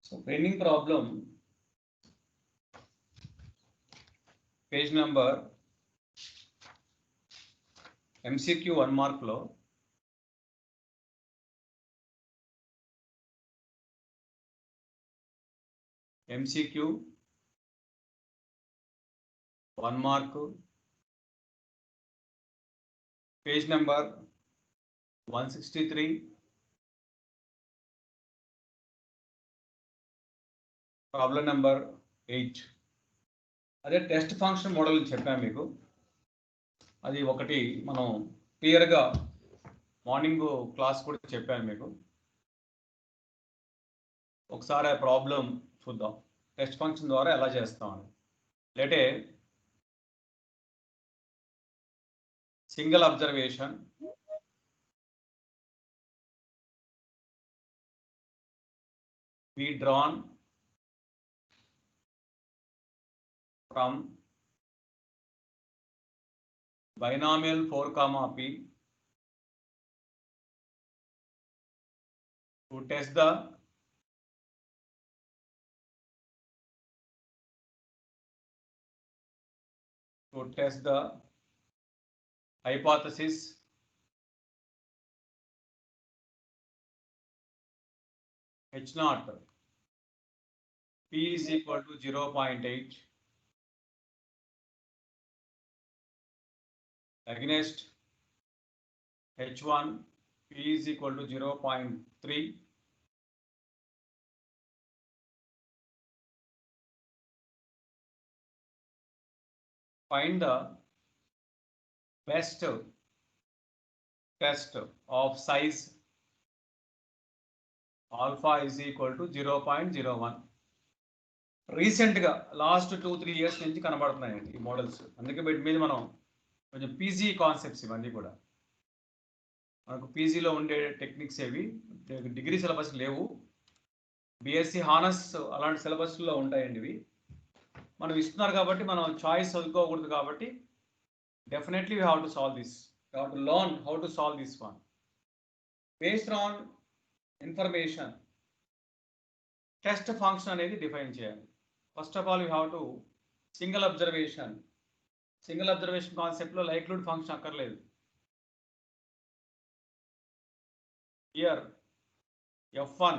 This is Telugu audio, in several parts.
So training problem, page number MCQ 1 mark lo MCQ 1 mark, page number 163, problem number 8. అదే టెస్ట్ ఫంక్షన్ మోడల్ చెప్పాను మీకు. అది ఒకటి మనం క్లియర్గా మార్నింగ్ క్లాస్ కూడా చెప్పాను మీకు. ఒకసారి ఆ ప్రాబ్లం చూద్దాం, టెస్ట్ ఫంక్షన్ ద్వారా ఎలా చేస్తామని. లేటే single observation, be drawn from binomial 4 comma p to test the hypothesis h naught p is equal to 0.8 against h1 p is equal to 0.3. Find the best test of size alpha is equal to 0.01. రీసెంట్గా లాస్ట్ 2-3 years నుంచి కనబడుతున్నాయండి ఈ మోడల్స్. అందుకే వీటి మీద మనం కొంచెం పీజీ కాన్సెప్ట్స్ ఇవన్నీ కూడా మనకు పీజీలో ఉండే టెక్నిక్స్ ఏవి, డిగ్రీ సిలబస్ లేవు. బీఎస్సీ హానర్స్ అలాంటి సిలబస్లో ఉంటాయండి ఇవి. మనం ఇస్తున్నారు కాబట్టి మనం చాయిస్ వదులుకోకూడదు కాబట్టి definitely we have to solve this. You have to learn how to solve this one based on information. Test function అనేది డిఫైన్ చేయాలి. First of all you have to single observation. Single observation కాన్సెప్ట్లో లైక్లీహుడ్ ఫంక్షన్ అక్కర్లేదు. Here f1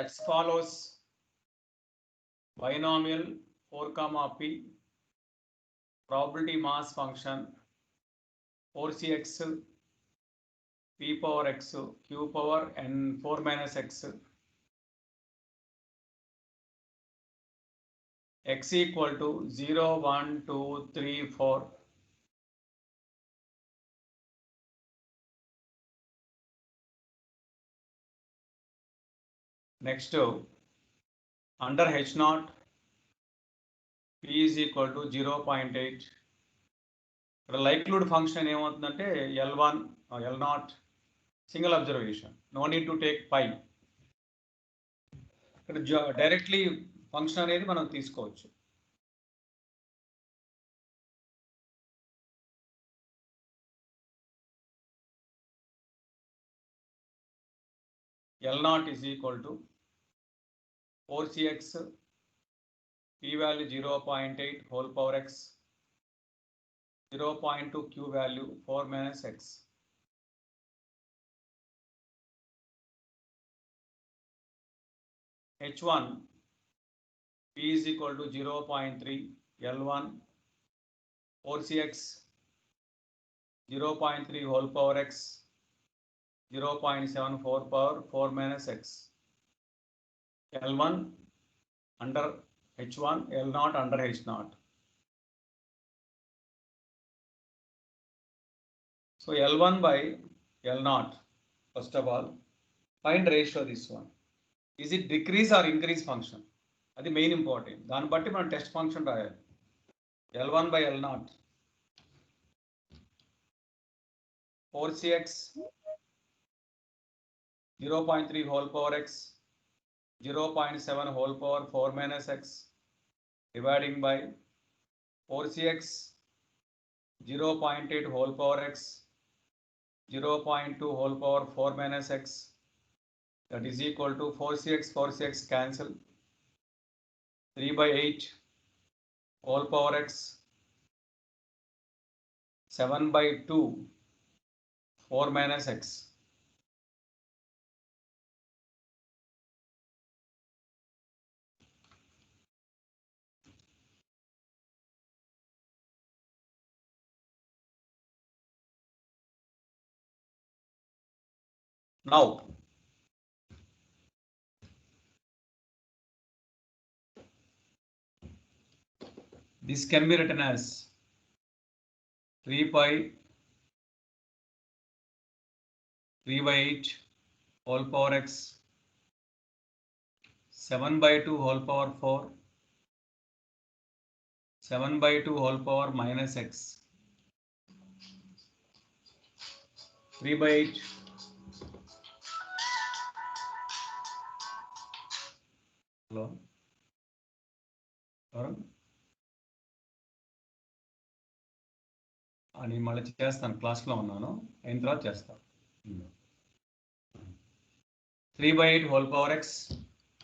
x follows binomial 4 comma p probability mass function 4cx p power x q power n 4 minus x x equal to 0 1 2 3 4. Next, under h naught p is equal to 0.8. ఇక్కడ లైక్లీహుడ్ ఫంక్షన్ ఏమవుతుందంటే L1 L0 single observation, no need to take పై. ఇక్కడ డైరెక్ట్లీ ఫంక్షన్ అనేది మనం తీసుకోవచ్చు. L0 is equal to 4cx p value 0.8 whole power x 0.2 q value 4 minus x. h1 p is equal to 0.3 L1 4cx 0.3 whole power x 0.74 power 4 minus x. L1 under h1, L0 under h0. So L1 by L0, first of all, find ratio this one. Is it decrease or increase function? అది మెయిన్ ఇంపార్టెంట్. దాన్ని బట్టి మనం టెస్ట్ ఫంక్షన్ రాయాలి. L1 by L0 4cx 0.3 whole power x 0.7 whole power 4 minus x dividing by 4cx 0.8 whole power x 0.2 whole power 4 minus x that is equal to 4cx cancel, 3/8 whole power x, 7/2 4 minus x. Now, this can be written as 3/8 whole power x, 7/2 whole power 4, 7/2 whole power minus x. 3/8 hello అని మళ్ళీ చేస్తాను, క్లాస్లో ఉన్నాను, అయిన తర్వాత చేస్తాను. 3/8 whole power x,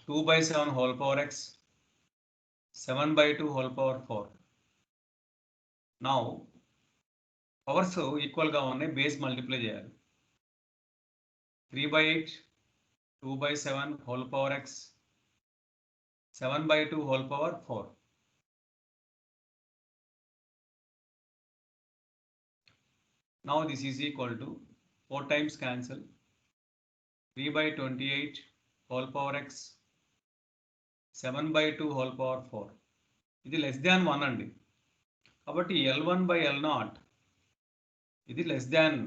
2/7 whole power x, 7/2 whole power 4. Now powers ఈక్వల్గా ఉన్నాయి, బేస్ మల్టిప్లై చేయాలి. 3/8 2/7 whole power x, 7/2 whole power 4. Now this is equal to 4 times cancel, 3/28 whole power x, 7/2 whole power 4. ఇది లెస్ దాన్ 1 అండి, కాబట్టి L1/L0 ఇది లెస్ దాన్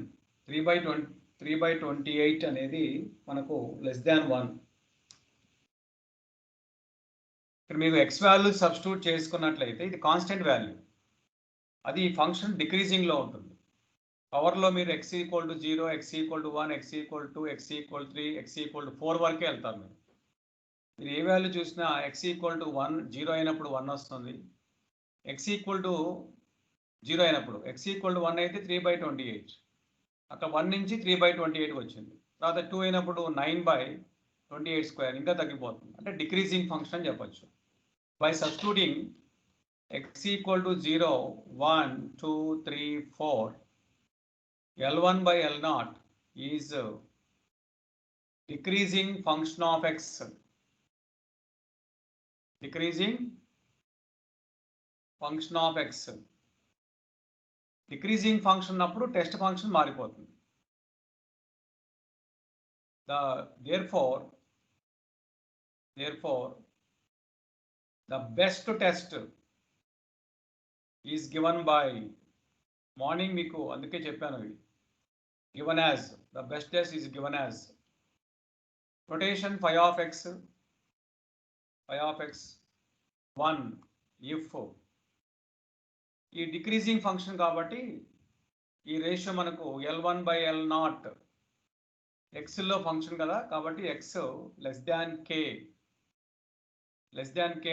3/28 అనేది మనకు లెస్ దాన్ 1. ఇక్కడ మీకు x వాల్యూ సబ్స్టిట్యూట్ చేసుకున్నట్లయితే ఇది కాన్స్టెంట్ వాల్యూ, అది ఫంక్షన్ డిక్రీజింగ్లో ఉంటుంది. పవర్లో మీరు x = 0, x = 1, x = 2, x = 3, x = 4 వరకే వెళ్తారు. మీరు ఏ వాల్యూ చూసినా x = 1 0 అయినప్పుడు 1 వస్తుంది, x = 0 అయినప్పుడు, x = 1 అయితే 3/28, అక్కడ 1 నుంచి 3/28 వచ్చింది. తర్వాత 2 అయినప్పుడు 9/28², ఇంకా తగ్గిపోతుంది, అంటే డిక్రీజింగ్ ఫంక్షన్ అని చెప్పచ్చు. By substituting x = 0, 1, 2, 3, 4, L1/L0 is decreasing function of x. Decreasing function of x. Decreasing function అప్పుడు టెస్ట్ ఫంక్షన్ మారిపోతుంది. Therefore the best test is given by, morning మీకు అందుకే చెప్పాను, given as, the best test is given as notation phi of x 1 if ఈ డిక్రీజింగ్ ఫంక్షన్ కాబట్టి ఈ రేషియో మనకు L1/L0 ఎక్స్లో ఫంక్షన్ కదా, కాబట్టి x లెస్ దాన్ k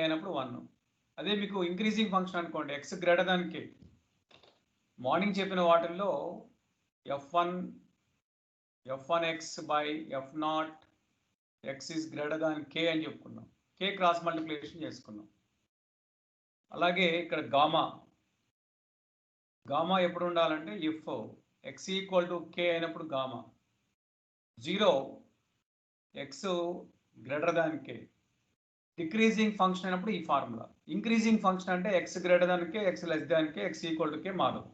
అయినప్పుడు 1. అదే మీకు ఇంక్రీజింగ్ ఫంక్షన్ అనుకోండి, x greater than k. Morning చెప్పిన వాటిల్లో f1x/f0 x is greater than k అని చెప్పుకున్నాం, k క్రాస్ మల్టిప్లికేషన్ చేసుకున్నాం. అలాగే ఇక్కడ గామా ఎప్పుడు ఉండాలంటే ఇఫ్ x = k అయినప్పుడు gamma 0, x greater than k. Decreasing function అయినప్పుడు ఈ ఫార్ములా. ఇంక్రీజింగ్ ఫంక్షన్ అంటే x greater than k, x less than k, x = k మారదు.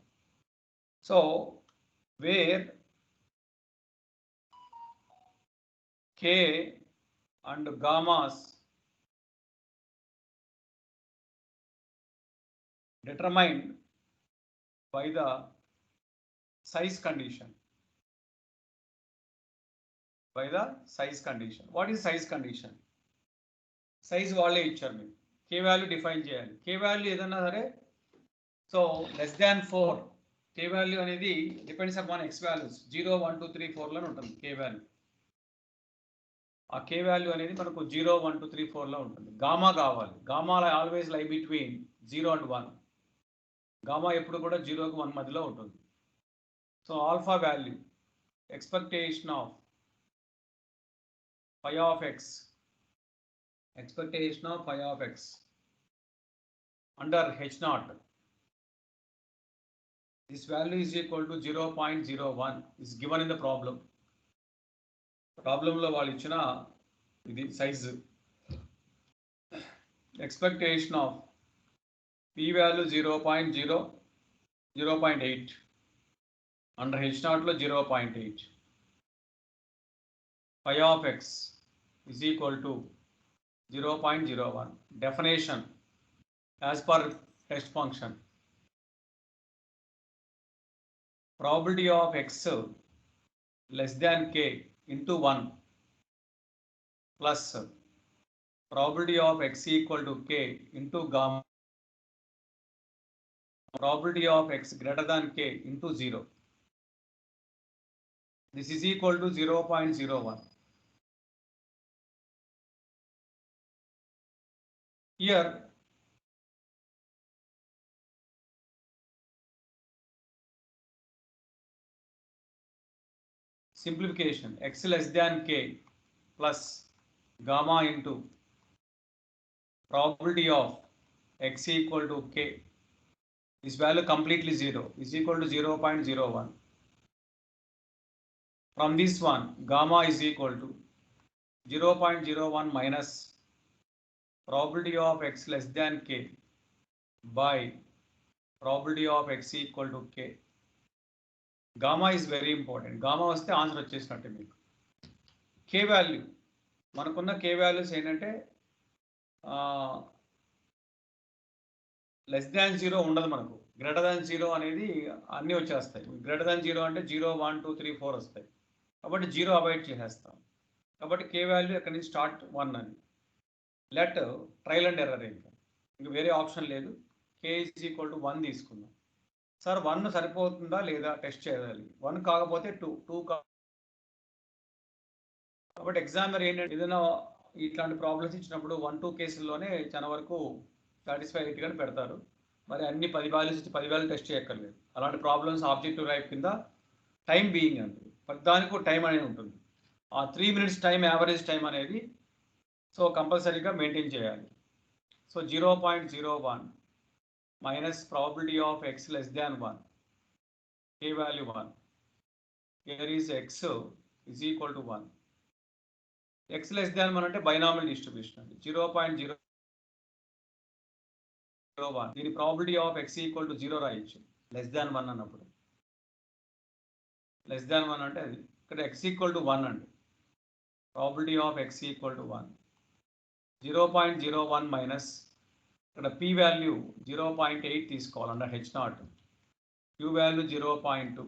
So where k and gammas determined by the size condition. What is size condition? Size వాళ్ళే ఇచ్చారు, మీకు k వాల్యూ డిఫైన్ చేయాలి. k వాల్యూ ఏదన్నా సరే, so less than 4, k value అనేది డిపెండ్స్ అపాన్ x వాల్యూస్ 0, 1, 2, 3, 4లో ఉంటుంది k వాల్యూ. ఆ k వాల్యూ అనేది మనకు 0, 1, 2, 3, 4లో ఉంటుంది. గామా కావాలి, గామా ఆల్వేస్ లై బిట్వీన్ 0 and 1. గామా ఎప్పుడు కూడా 0కి 1 మధ్యలో ఉంటుంది. So alpha value, expectation of phi of x, expectation of phi of x under h naught. This value is equal to 0.01 is given in the problem. Problem lo value ichina idi size. Expectation of p value 0.8 under h naught lo 0.8. Phi of x is equal to 0.01. Definition as per test function. Probability of x less than k into 1 plus probability of x equal to k into gamma. Probability of x greater than k into 0. This is equal to 0.01. Here simplification, x less than k plus gamma into probability of x equal to k. This value completely 0 is equal to 0.01. From this one, gamma is equal to 0.01 minus probability of x less than k by probability of x equal to k. Gamma is very important. Gamma వస్తే ఆన్సర్ వచ్చేసినట్టే మీకు. K వాల్యూ మనకున్న K వాల్యూస్ ఏంటంటే లెస్ దాన్ 0 ఉండదు మనకు. గ్రేటర్ దాన్ 0 అనేది అన్నీ వచ్చేస్తాయి. గ్రేటర్ దాన్ 0 అంటే 0, 1, 2, 3, 4 వస్తాయి. కాబట్టి 0 అవాయిడ్ చేసేస్తాం. కాబట్టి K వాల్యూ ఎక్కడి నుంచి స్టార్ట్ 1 అని. లెట్ ట్రయల్ అండ్ ఎర్రర్ ఇంకా వేరే ఆప్షన్ లేదు. K ఈజ్ ఈక్వల్ టు 1 తీసుకుందాం. సార్ 1 సరిపోతుందా లేదా టెస్ట్ చేయాలి. 1 కాకపోతే 2 కాబట్టి ఎగ్జామినర్ ఏంటంటే ఏదైనా ఇట్లాంటి ప్రాబ్లమ్స్ ఇచ్చినప్పుడు 1-2 కేసుల్లోనే చాలా వరకు సాటిస్ఫై అయ్యేట్టుగానే పెడతారు. మరి అన్ని 10 వాల్యూస్ ఇచ్చి 10 వాల్యూ టెస్ట్ చేయక్కర్లేదు. అలాంటి ప్రాబ్లమ్స్ ఆబ్జెక్టివ్ టైప్ కింద టైం బీయింగ్ అండి. దానికి టైం అనేది ఉంటుంది. ఆ 3 minutes టైం యావరేజ్ టైం అనేది సో కంపల్సరీగా మెయింటైన్ చేయాలి. So 0.01 minus probability of x less than 1, k value 1. Here is x is equal to 1. X less than 1 అంటే binomial distribution. 0.001. దీని probability of x equal to 0 రాయొచ్చు. less than 1 అన్నప్పుడు. less than 1 అంటే అది. ఇక్కడ x equal to 1 అండి. probability of x equal to 1. 0.01 minus ఇక్కడ p వాల్యూ 0.8 తీసుకోవాలి under h not. q value 0.2.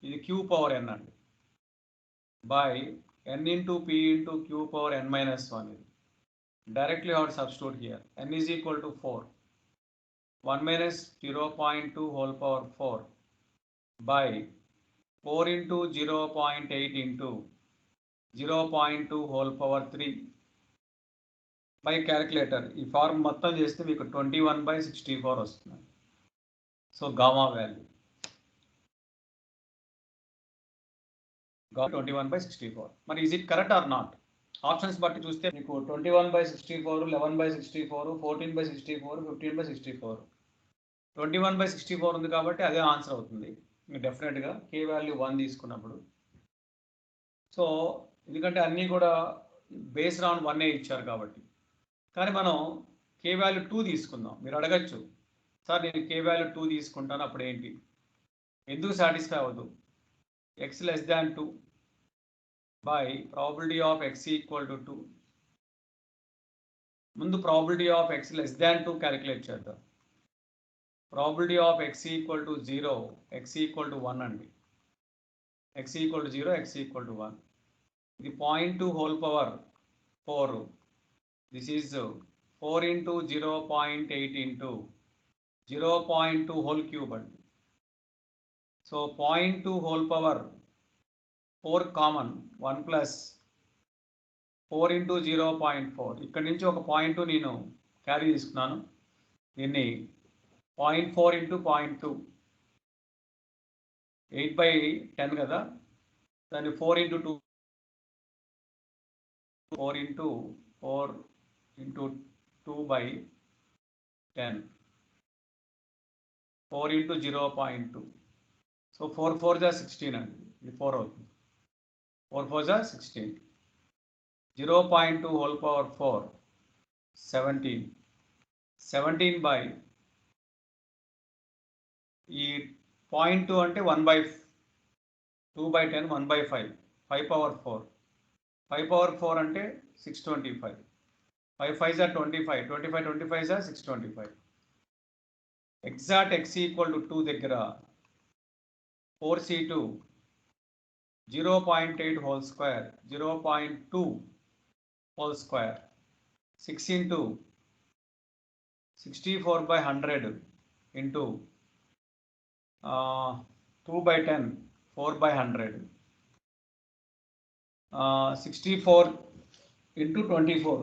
ఇది q పవర్ n అండి. By n into p into q power n minus 1. Directly how to substitute here. n is equal to 4. 1 minus 0.2 whole power 4 by 4 into 0.8 into 0.2 whole power 3 by calculator. ఈ ఫార్మ్ మొత్తం చేస్తే మీకు 21/64 వస్తుంది. So gamma value 21/64. మరి is it correct or not? Options బట్టి చూస్తే మీకు 21/64, 11/64, 14/64, 15/64. 21/64 ఉంది కాబట్టి అదే ఆన్సర్ అవుతుంది డెఫినెట్గా K వాల్యూ 1 తీసుకున్నప్పుడు. సో ఎందుకంటే అన్నీ కూడా బేస్డ్ ఆన్ 1 ఇచ్చారు కాబట్టి. కానీ మనం K వాల్యూ 2 తీసుకుందాం. మీరు అడగచ్చు, సార్ నేను K వాల్యూ 2 తీసుకుంటాను అప్పుడు ఏంటి, ఎందుకు సాటిస్ఫై అవ్వదు? x less than 2 by probability of x equal to 2. ముందు probability of x less than 2 calculate చేద్దాం. probability of x equal to 0, x equal to 1 అండి. x equal to 0, x equal to 1. ఇది 0.2 whole power 4. This is 4 into 0.8 into 0.2 whole cube అండి. So 0.2 whole power 4 common 1 plus 4 into 0.4. ఇక్కడ నుంచి ఒక 0.2 నేను క్యారీ తీసుకున్నాను. దీన్ని 0.4 into 0.2 8/10 కదా, దాన్ని 4 into 2 4 into 4 into 2 by 10. 4 into 0.2. So 4 4 is 16 and 4 అవుతుంది. 4 4 is 16. 0.2 whole power 4, 17. 17 by ఈ 0.2 అంటే 1 by 2 by 10, 1 by 5. 5 power 4. 5 power 4 అంటే 625. 5 5 is 25. 25 25 is 625. Exact x equal to 2 దగ్గర 4c2 0.8 whole square, 0.2 whole square, 6 into 64 by 100 into 2 by 10, 4 by 100, 64 into 24.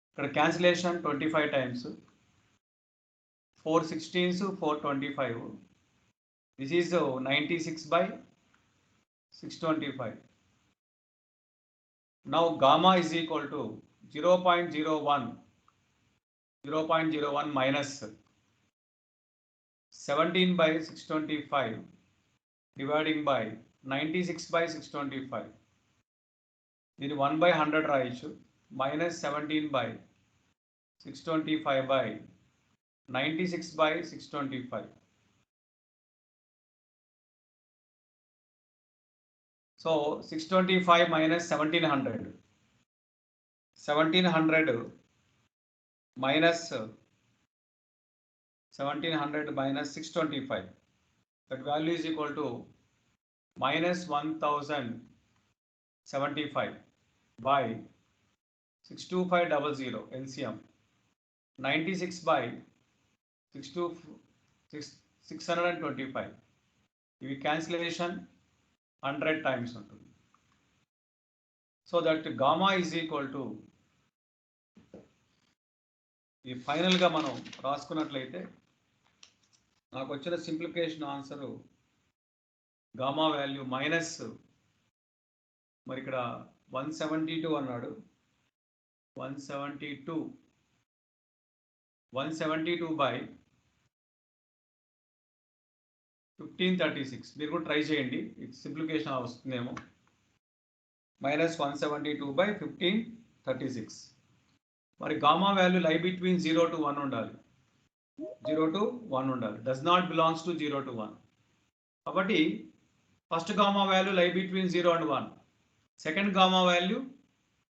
ఇక్కడ cancellation 25 times, 4 16s, 4 25. This is 96 by 625. Now gamma is equal to 0.01 minus 17 by 625 dividing by 96 by 625. This 1 by 100 రాయొచ్చు, minus 17 by 625 by 96 by 625. So 625 minus 1700. 1700 minus 1700 minus 625. That value is equal to minus 1075 by 62500 LCM. 96 by 625. If cancellation 100 times ఉంటుంది. So that gamma is equal to, ఈ ఫైనల్గా మనం రాసుకున్నట్లయితే నాకు వచ్చిన simplification answer gamma value minus, మరి ఇక్కడ 172 అన్నాడు, 172 by 1536. మీరు కూడా ట్రై చేయండి, సింప్లిఫికేషన్ వస్తుందేమో. Minus 172 by 1536. మరి గామా వాల్యూ లై బిట్వీన్ 0 to 1 ఉండాలి, 0 to 1 ఉండాలి, does not belongs to 0 to 1. కాబట్టి ఫస్ట్ గామా వాల్యూ లై between 0 and 1, second gamma value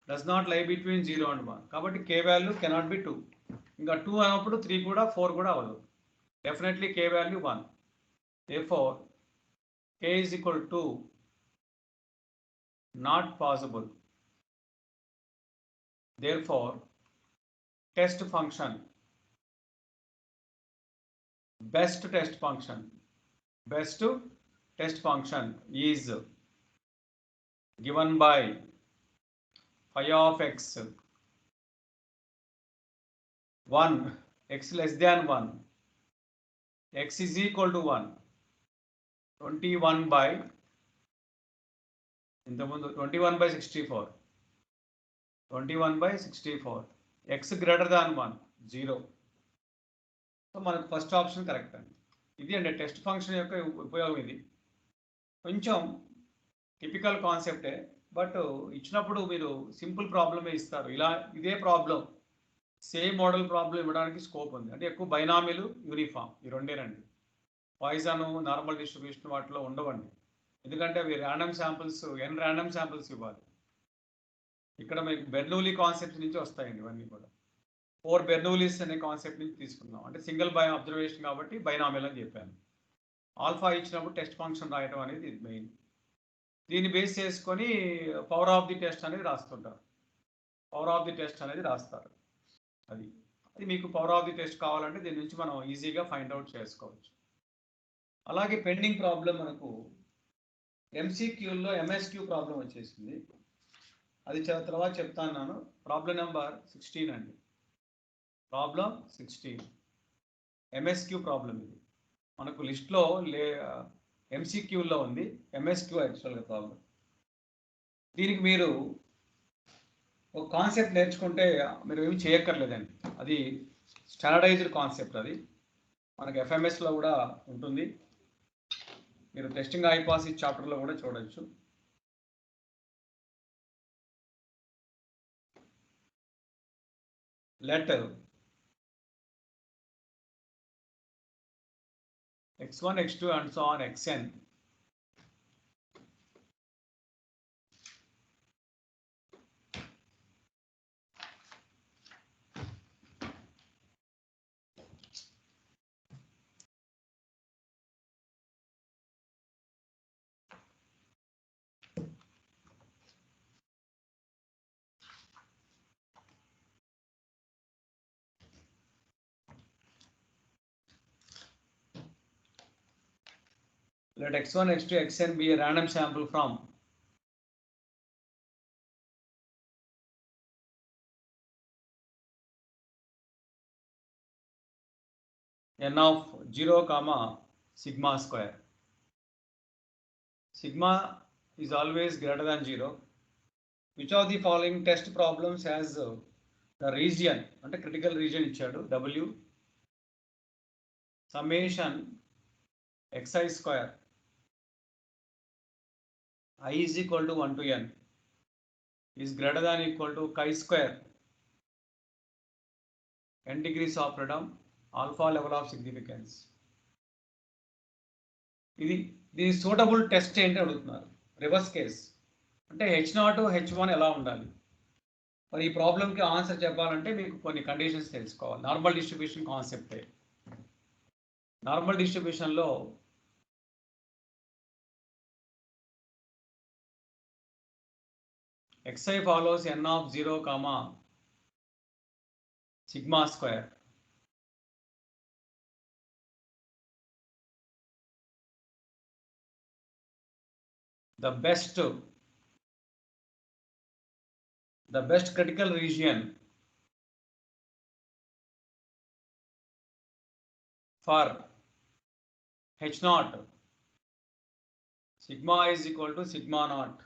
does not లై బిట్వీన్ 0 and 1. కాబట్టి కే వాల్యూ కెనాట్ బి 2. ఇంకా 2 అయినప్పుడు 3 కూడా 4 కూడా అవ్వదు. Definitely K value 1. Therefore k is equal to not possible. Therefore test function, best test function is given by phi of x 1, x less than 1, x is equal to 1, 21 by ఇంతకుముందు 21 by 64, 21 by 64, x greater than 1, 0. So మనకు ఫస్ట్ ఆప్షన్ కరెక్ట్ అండి. ఇది అంటే టెస్ట్ ఫంక్షన్ యొక్క ఉపయోగం. ఇది కొంచెం టిపికల్ కాన్సెప్టే, బట్ ఇచ్చినప్పుడు మీరు సింపుల్ ప్రాబ్లమే ఇస్తారు. ఇలా ఇదే ప్రాబ్లం, సేమ్ మోడల్ ప్రాబ్లం ఇవ్వడానికి స్కోప్ ఉంది. అంటే ఎక్కువ బైనామీలు, యూనిఫామ్, ఈ రెండేనండి. పాయిజన్, నార్మల్ డిస్ట్రిబ్యూషన్ వాటిలో ఉండవండి. ఎందుకంటే అవి ర్యాండమ్ శాంపిల్స్, ర్యాండమ్ శాంపిల్స్ ఇవ్వాలి. ఇక్కడ మీకు బెర్నూలీ కాన్సెప్ట్ నుంచి వస్తాయండి ఇవన్నీ కూడా. 4 బెర్నూలీస్ అనే కాన్సెప్ట్ నుంచి తీసుకున్నాం. అంటే సింగిల్ బై అబ్జర్వేషన్ కాబట్టి బైనామియల్ అని చెప్పాను. ఆల్ఫా ఇచ్చినప్పుడు టెస్ట్ ఫంక్షన్ రాయడం అనేది ఇది మెయిన్. దీన్ని బేస్ చేసుకొని పవర్ ఆఫ్ ది టెస్ట్ అనేది రాస్తుంటారు. పవర్ ఆఫ్ ది టెస్ట్ అనేది రాస్తారు. అది మీకు పవర్ ఆఫ్ ది టెస్ట్ కావాలంటే దీని నుంచి మనం ఈజీగా ఫైండ్ అవుట్ చేసుకోవచ్చు. అలాగే పెండింగ్ ప్రాబ్లం మనకు ఎంసీక్యూల్లో ఎంఎస్క్యూ ప్రాబ్లం వచ్చేసింది. అది తర్వాత చెప్తాను. ప్రాబ్లం నెంబర్ 16 అండి. Problem 16 MSQ problem. ఇది మనకు లిస్ట్లో ఎంసీక్యూల్లో ఉంది, ఎంఎస్క్యూ యాక్చువల్గా ప్రాబ్లం. దీనికి మీరు ఒక కాన్సెప్ట్ నేర్చుకుంటే మీరు ఏమి చేయక్కర్లేదండి. అది స్టాండర్డైజ్డ్ కాన్సెప్ట్. అది మనకి ఎఫ్ఎంఎస్లో కూడా ఉంటుంది. మీరు టెస్టింగ్ హైపోథిసిస్ చాప్టర్లో కూడా చూడొచ్చు. Let x1, x2 and so on xn let x1, x2, xn be a random sample from n of 0, sigma square. Sigma is always greater than 0. Which of the following test problems has the region, అంటే critical region ఇచ్చాడు, W summation xi square I is equal to 1 to n is greater than equal to chi square n degrees of freedom alpha level of significance. దీని సూటబుల్ టెస్ట్ ఏంటి అడుగుతున్నారు. రివర్స్ కేస్ అంటే H0 H1 ఎలా ఉండాలి. మరి ఈ ప్రాబ్లంకి ఆన్సర్ చెప్పాలంటే మీకు కొన్ని కండిషన్స్ తెలుసుకోవాలి. నార్మల్ డిస్ట్రిబ్యూషన్ కాన్సెప్టే. నార్మల్ డిస్ట్రిబ్యూషన్లో xi follows n of 0, sigma square. The best critical region for H0, sigma is equal to sigma naught.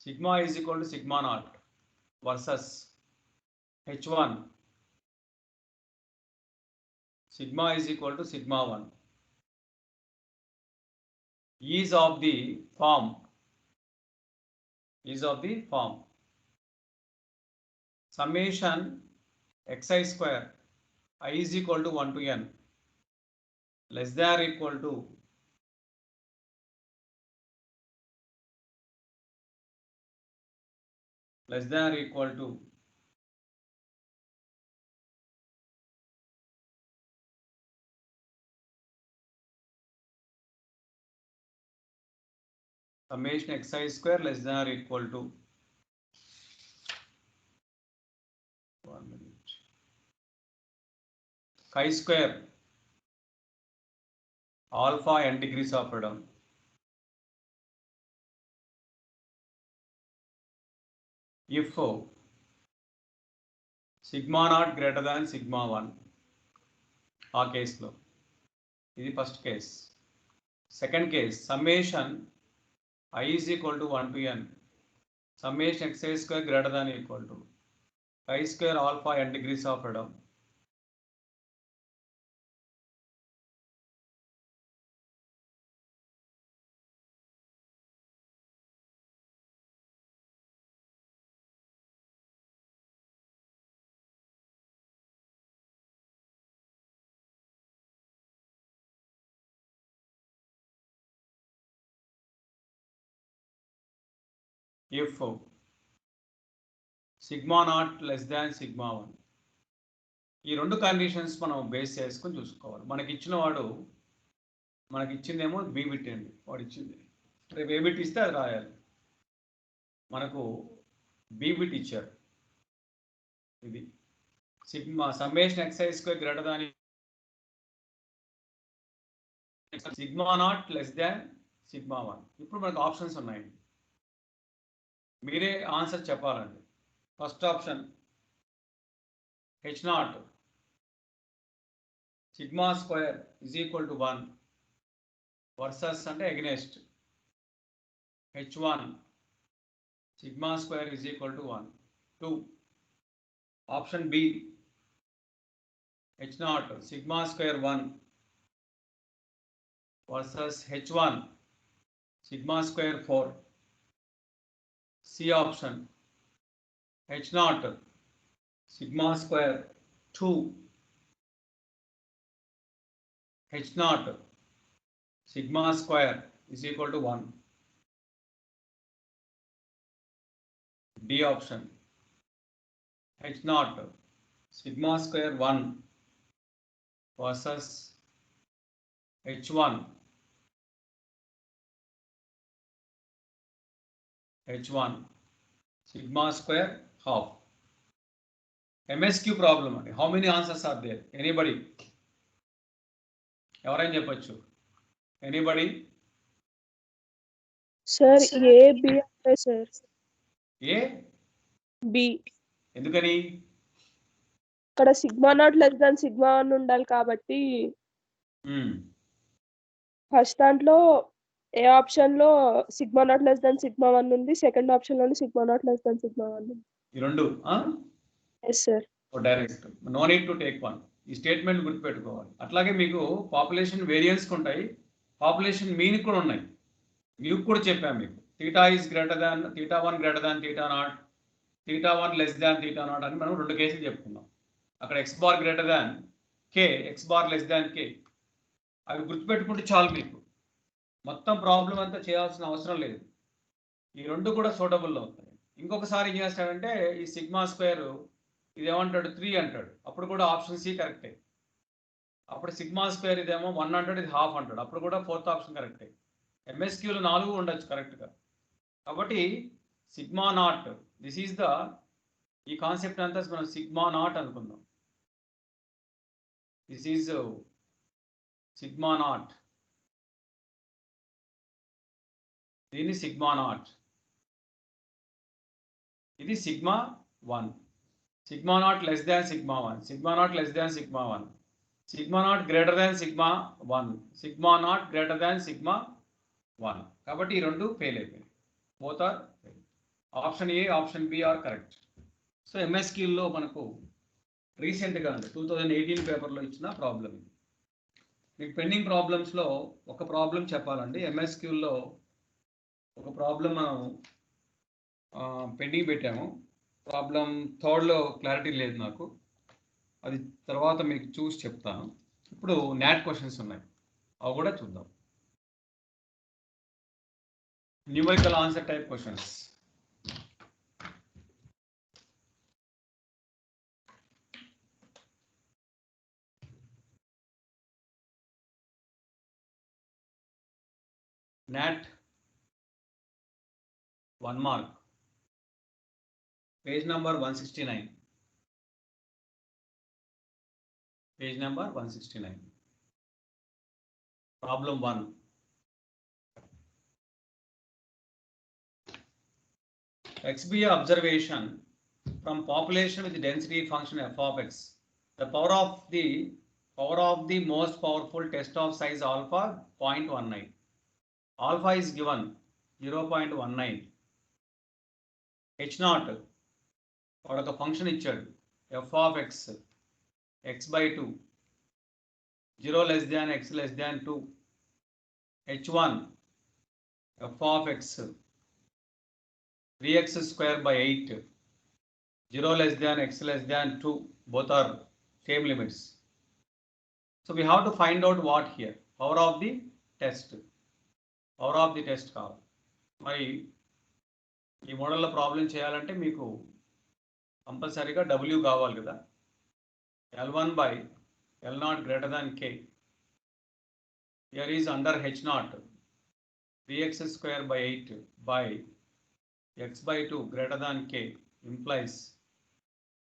Sigma is equal to sigma naught versus H1, sigma is equal to sigma 1. Is of the form summation xi square I is equal to 1 to n less than or equal to summation xi square less than or equal to 1 minute chi square alpha n degrees of freedom. If sigma naught greater than sigma 1, ఆ కేసులో ఇది first case. Second case summation I is equal to 1 to n summation xi square greater than equal to chi square alpha n degrees of freedom. If sigma naught less than sigma 1, ఈ రెండు కండిషన్స్ మనం బేస్ చేసుకొని చూసుకోవాలి. మనకి ఇచ్చిందేమో బి బిట్ అండి, వాడు ఇచ్చింది రేపు ఏ బిట్ ఇస్తే అది రాయాలి. మనకు బి బిట్ ఇచ్చారు. ఇది sigma summation xi square greater than sigma naught less than sigma 1. ఇప్పుడు మనకు ఆప్షన్స్ ఉన్నాయండి, మీరే ఆన్సర్ చెప్పాలండి. First option H0 sigma square is equal to 1 versus అంటే against H1 sigma square is equal to 1. 2. Option B H0 sigma square 1 versus H1 sigma square 4. C option H0 sigma square 2 H0 sigma square is equal to 1. D option H0 sigma square 1 versus H1 sigma square half. MSQ problem. How many answers are there? Anybody? ఎవరైనా చెప్పొచ్చు. ఎనీబడి? సార్ ఏ బి అంటే సార్ ఏ బి. ఎందుకని? ఇక్కడ sigma naught less than sigma 1 ఉండాలి కాబట్టి ఫస్ట్ దాంట్లో ఏ ఆప్షన్ లో sigma naught less than sigma 1 ఉంది, సెకండ్ ఆప్షన్ లో sigma naught less than sigma 1 ఉంది. ఈ రెండు yes sir. Direct, no need to take one. ఈ స్టేట్మెంట్ గుర్తుపెట్టుకోవాలి. అట్లాగే మీకు పాపులేషన్ వేరియన్స్ ఉంటాయి, పాపులేషన్ మీన్ కూడా ఉన్నాయి. మీకు కూడా చెప్పాము, మీకు theta is greater than theta 1 greater than theta not, theta 1 less than theta not అని మనం 2 కేసులు చెప్పుకున్నాం. అక్కడ ఎక్స్ బార్ గ్రేటర్ దాన్ కే, ఎక్స్ బార్ లెస్ దాన్ కే. అవి గుర్తుపెట్టుకుంటే చాలు, మీకు మొత్తం ప్రాబ్లం అంతా చేయాల్సిన అవసరం లేదు. ఈ రెండు కూడా సూటబుల్లో ఉంటాయి. ఇంకొకసారి ఏం చేస్తాడంటే ఈ సిగ్మా స్క్వేర్ ఇది ఏమంటాడు 3 అంటాడు, అప్పుడు కూడా ఆప్షన్ సి కరెక్టే. అప్పుడు సిగ్మా స్క్వేర్ ఇదేమో 1 అంటాడు, ఇది హాఫ్ అంటాడు, అప్పుడు కూడా ఫోర్త్ ఆప్షన్ కరెక్టే. ఎంఎస్క్యూలు 4 ఉండొచ్చు కరెక్ట్గా. కాబట్టి sigma naught, this is the, ఈ కాన్సెప్ట్ అంతా మనం సిగ్మా నాట్ అనుకుందాం. దిస్ ఈజ్ సిగ్మా నాట్, దీన్ని సిగ్మా నాట్, ఇది sigma 1. Sigma naught less than sigma 1, sigma naught less than sigma 1, sigma naught greater than sigma 1, sigma naught greater than sigma 1. కాబట్టి ఈ రెండు ఫెయిల్ అయిపోయింది, both are fail. Option A, option B are correct. So ఎంఎస్క్యూలో మనకు రీసెంట్గా 2018 పేపర్లో ఇచ్చిన ప్రాబ్లం ఇది. మీకు పెండింగ్ ప్రాబ్లమ్స్లో ఒక ప్రాబ్లం చెప్పాలండి. ఎంఎస్క్యూలో ఒక ప్రాబ్లం మనం పెండింగ్ పెట్టాము. ప్రాబ్లం 3లో క్లారిటీ లేదు నాకు, అది తర్వాత మీకు చూసి చెప్తాను. ఇప్పుడు నాట్ క్వశ్చన్స్ ఉన్నాయి, అవి కూడా చూద్దాం. Numerical answer type questions. Not 1 mark, page number 169, page number 169. Problem 1. X be an observation from population with density function f of x. The power of the most powerful test of size alpha 0.19. Alpha is given 0.19. H0 వాడు ఒక ఫంక్షన్ ఇచ్చాడు f of x, x/2, 0 less than x less than 2. H1 f of x 3x square by 8, 0 less than x less than 2, both are same limits. So we have to find out what here, power of the test, power of the test కావాలి. మరి ఈ మోడల్లో ప్రాబ్లం చేయాలంటే మీకు కంపల్సరీగా W కావాలి కదా. L1 by L0 greater than K. Here is under H0 3x square by 8 by x/2 greater than K implies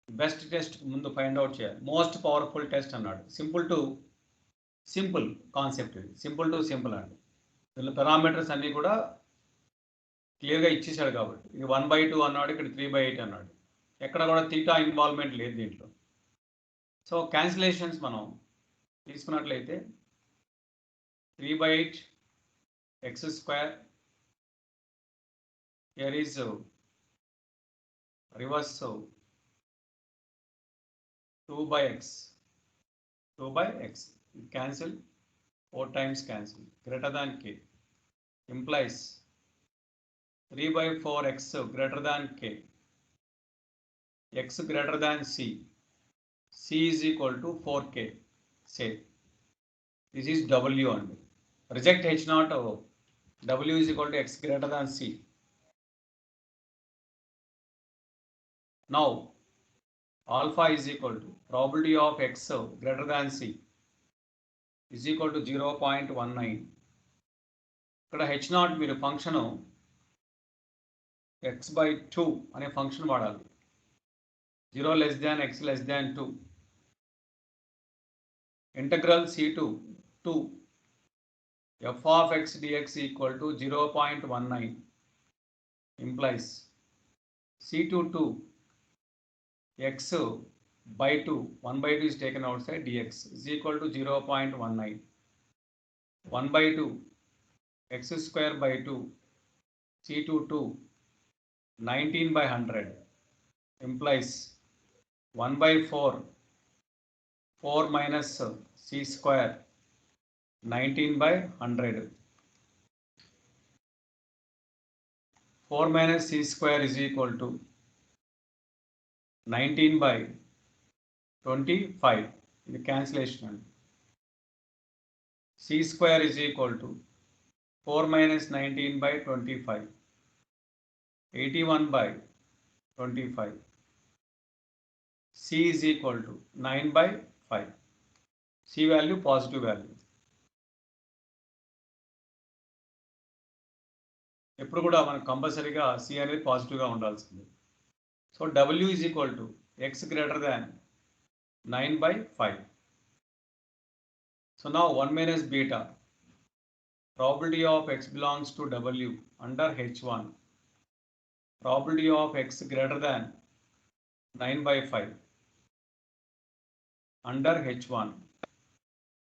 best test ముందు ఫైండ్ అవుట్ చేయాలి. మోస్ట్ పవర్ఫుల్ టెస్ట్ అన్నాడు. సింపుల్ టు సింపుల్ కాన్సెప్ట్, ఇది సింపుల్ టు సింపుల్ అండి. దీనిలో పారామీటర్స్ అన్నీ కూడా క్లియర్గా ఇచ్చేసాడు కాబట్టి, ఇది 1/2 అన్నాడు, ఇక్కడ 3/8 అన్నాడు, ఎక్కడ కూడా తీటా ఇన్వాల్వ్మెంట్ లేదు దీంట్లో. సో క్యాన్సిలేషన్స్ మనం తీసుకున్నట్లయితే 3/8 x square, here is reverse 2/x, cancel, 4 times cancel, greater than k implies 3/4x greater than k, x greater than c, c is equal to 4k. Say this is w and reject h naught, w is equal to x greater than c. Now alpha is equal to probability of x greater than c is equal to 0.19. ఇక్కడ h naught మీరు ఫంక్షన్ x/2 అనే ఫంక్షన్ వాడాలి. 0 less than x less than 2. Integral c to 2 f of x dx equal to 0.19 implies c to 2 x by 2, 1/2 is taken outside, dx is equal to 0.19. 1/2 x square by 2 c to 2 19/100 implies 1/4 4 minus c square 19/100. 4 minus c square is equal to 19/25. The cancellation. C square is equal to 4 minus 19/25. 81/25. C is equal to 9/5. C value positive value. ఎప్పుడు కూడా మనకు కంపల్సరీగా C అనేది పాజిటివ్గా ఉండాల్సింది. So W is equal to x greater than 9/5. So now 1 minus beta, probability of x belongs to W under H1, probability of x greater than 9/5 under H1.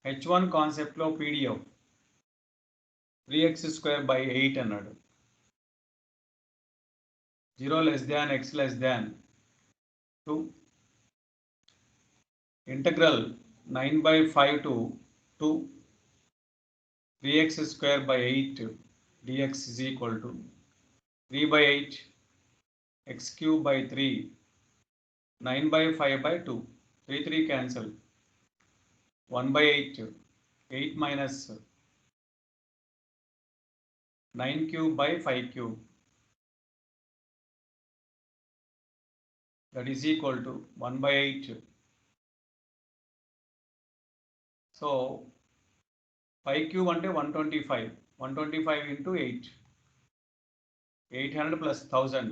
H1 concept లో PDF 3x square by 8 అన్నాడు. 0 less than x less than 2. Integral 9/5 to 2 3x square by 8 dx is equal to 3/8 x cube by 3 9/5/2. 3 cancel. 1/8 8 minus 9 cube by 5 cube, that is equal to 1/8. So 5 cube అంటే 125. 125 into 8. 800 plus 1000.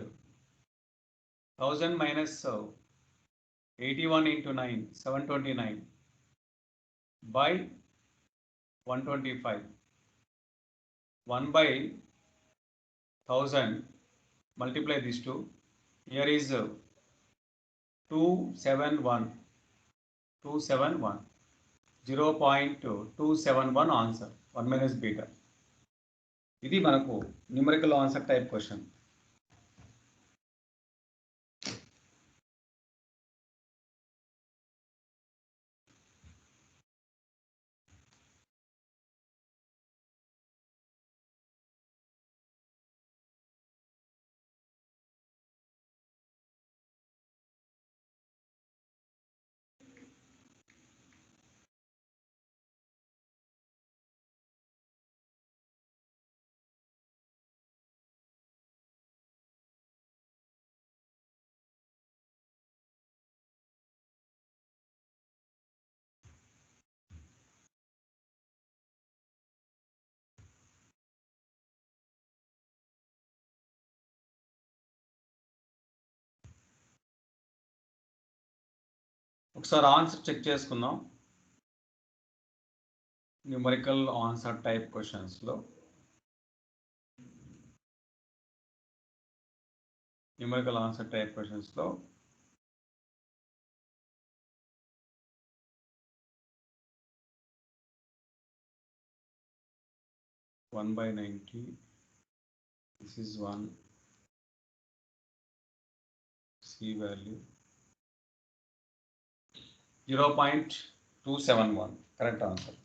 1000 minus 81 into 9. 729 by 125. 1/1000. Multiply these two. Here is 271. 0.271 answer 1 minus beta. ఇది మనకు న్యూమరికల్ ఆన్సర్ టైప్ క్వశ్చన్. ఒకసారి ఆన్సర్ చెక్ చేసుకుందాం. న్యూమరికల్ ఆన్సర్ టైప్ క్వశ్చన్స్లో న్యూమరికల్ ఆన్సర్ టైప్ క్వశ్చన్స్లో one by 90, this is 1, C value 0.271, correct answer.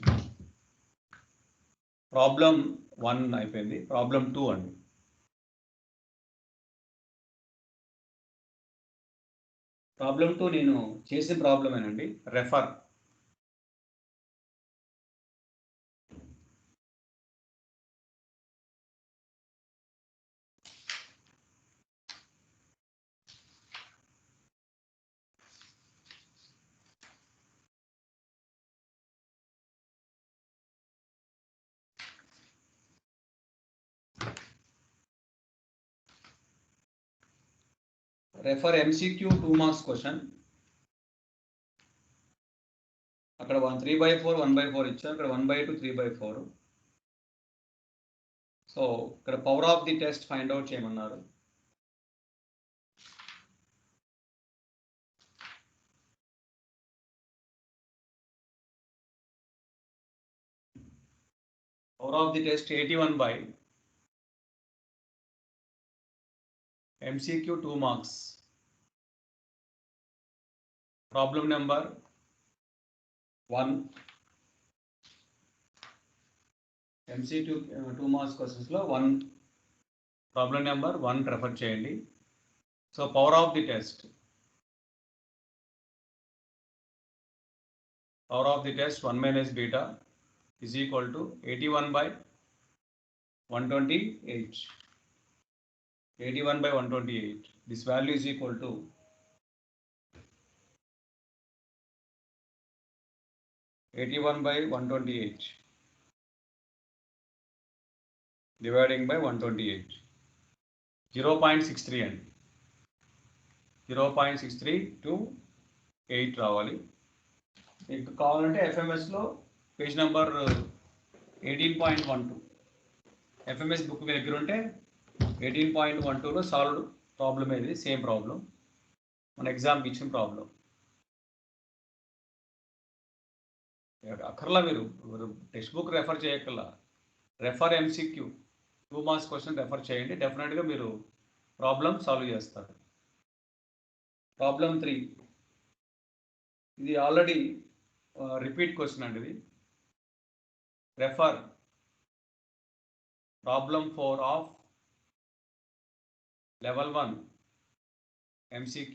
Problem 1 అయిపోయింది. ప్రాబ్లం 2 అండి. ప్రాబ్లం 2 నేను చేసిన ప్రాబ్లమేనండి. Refer. Refer MCQ 2 marks question. అక్కడ 3/4 1/4 ఇచ్చారు, అక్కడ 1/2 3/4. సో ఇక్కడ power of the test find out చేయమన్నారు. Power of the test 81 by MCQ 2 marks. Problem number 1. MCQ 2 marks questions లో 1 problem number 1 refer చేయండి. So power of the test. Power of the test 1 minus beta is equal to 81 by 128. 81 by 128. This value is equal to 81 by 128 dividing by 128. 0.63 అండి. 0.63 to 8 రావాలి. మీకు కావాలంటే FMSలో పేజ్ నెంబర్ 18.12 FMS బుక్ మీ దగ్గర ఉంటే 18.12లో సాల్వ్డ్ ప్రాబ్లం ఇది. సేమ్ ప్రాబ్లం మన ఎగ్జామ్కి ఇచ్చిన ప్రాబ్లం. అక్కర్లా మీరు టెక్స్ట్ బుక్ రెఫర్ చేయక్కర్లా. Refer MCQ 2 marks question refer చేయండి. డెఫినెట్గా మీరు ప్రాబ్లం సాల్వ్ చేస్తారు. ప్రాబ్లం 3 ఇది ఆల్రెడీ రిపీట్ క్వశ్చన్ అండి. ఇది refer problem 4 of level 1 MCQ.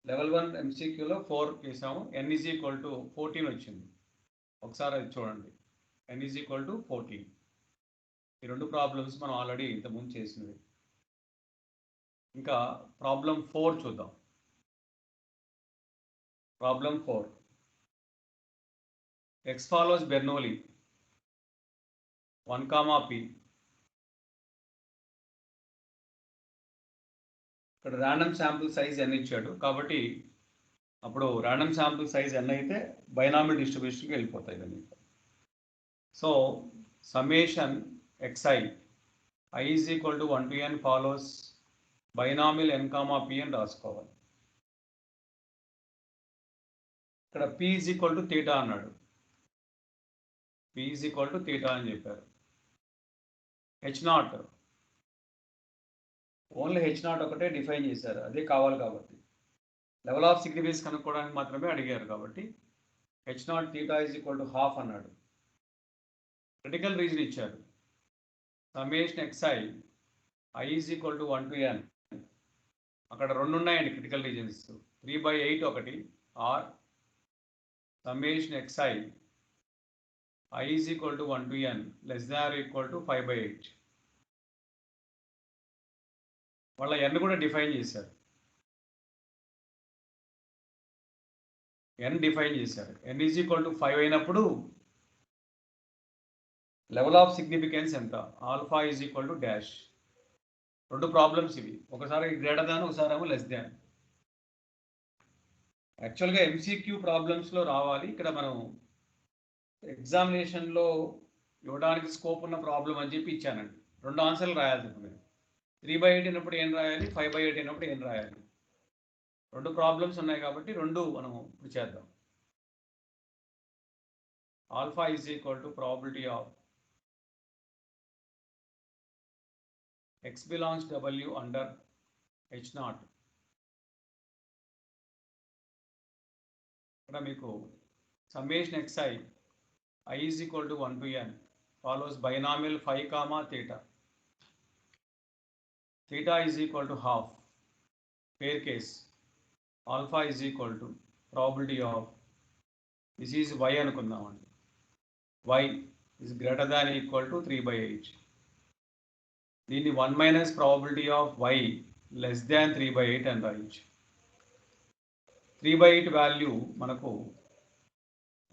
Level 1 MCQలో 4 చేసాము. n is equal to 14 వచ్చింది. ఒకసారి అది చూడండి. n is equal to 14. ఈ రెండు ప్రాబ్లమ్స్ మనం ఆల్రెడీ ఇంతకుముందు చేసినవి. ఇంకా ప్రాబ్లం 4 చూద్దాం. Problem 4. X follows Bernoulli 1, P. ఇక్కడ ర్యాండమ్ శాంపుల్ సైజ్ n ఇచ్చాడు కాబట్టి అప్పుడు ర్యాండమ్ శాంపుల్ సైజ్ n అయితే బైనామిల్ డిస్ట్రిబ్యూషన్కి వెళ్ళిపోతాయి ఇవన్నీ. So summation xi i is equal to 1 to n follows binomial n, p అని రాసుకోవాలి. ఇక్కడ p is equal to theta అన్నాడు. p is equal to theta అని చెప్పారు. h0 ఓన్లీ h0 ఒకటే డిఫైన్ చేశారు. అదే కావాలి కాబట్టి లెవెల్ ఆఫ్ సిగ్నిఫికెన్స్ కనుక్కోవడానికి మాత్రమే అడిగారు కాబట్టి h0 theta is equal to half అన్నాడు. క్రిటికల్ రీజన్ ఇచ్చారు. Summation xi i is equal to 1 to n. అక్కడ రెండు ఉన్నాయండి క్రిటికల్ రీజన్స్. 3/8 ఒకటి or summation xi i is equal to 1 to n less than or equal to 5/8. వాళ్ళ n కూడా డిఫైన్ చేశారు. n డిఫైన్ చేశారు. n is equal to 5 అయినప్పుడు లెవెల్ ఆఫ్ సిగ్నిఫికెన్స్ ఎంత? Alpha is equal to dash. రెండు ప్రాబ్లమ్స్ ఇవి. ఒకసారి గ్రేటర్ దాన్, ఒకసారి ఏమో లెస్ దాన్. యాక్చువల్గా MCQ ప్రాబ్లమ్స్లో రావాలి. ఇక్కడ మనం ఎగ్జామినేషన్లో ఇవ్వడానికి స్కోప్ ఉన్న ప్రాబ్లం అని చెప్పి ఇచ్చానండి. 2 ఆన్సర్లు రాయాలి మీరు. 3/8 అయినప్పుడు ఏం రాయాలి, 5/8 అయినప్పుడు ఏం రాయాలి. 2 ప్రాబ్లమ్స్ ఉన్నాయి కాబట్టి 2 మనం ఇప్పుడు చేద్దాం. Alpha is equal to probability of x belongs W under H naught. ఇక్కడ మీకు summation xi I is equal to 1 to n follows binomial phi comma theta. Theta is equal to half. Pair case alpha is equal to probability of, this is y అనుకుందామండి, y is greater than equal to 3/8. దీన్ని 1 minus probability of y less than 3/8 అని రాయొచ్చు. 3/8 వాల్యూ మనకు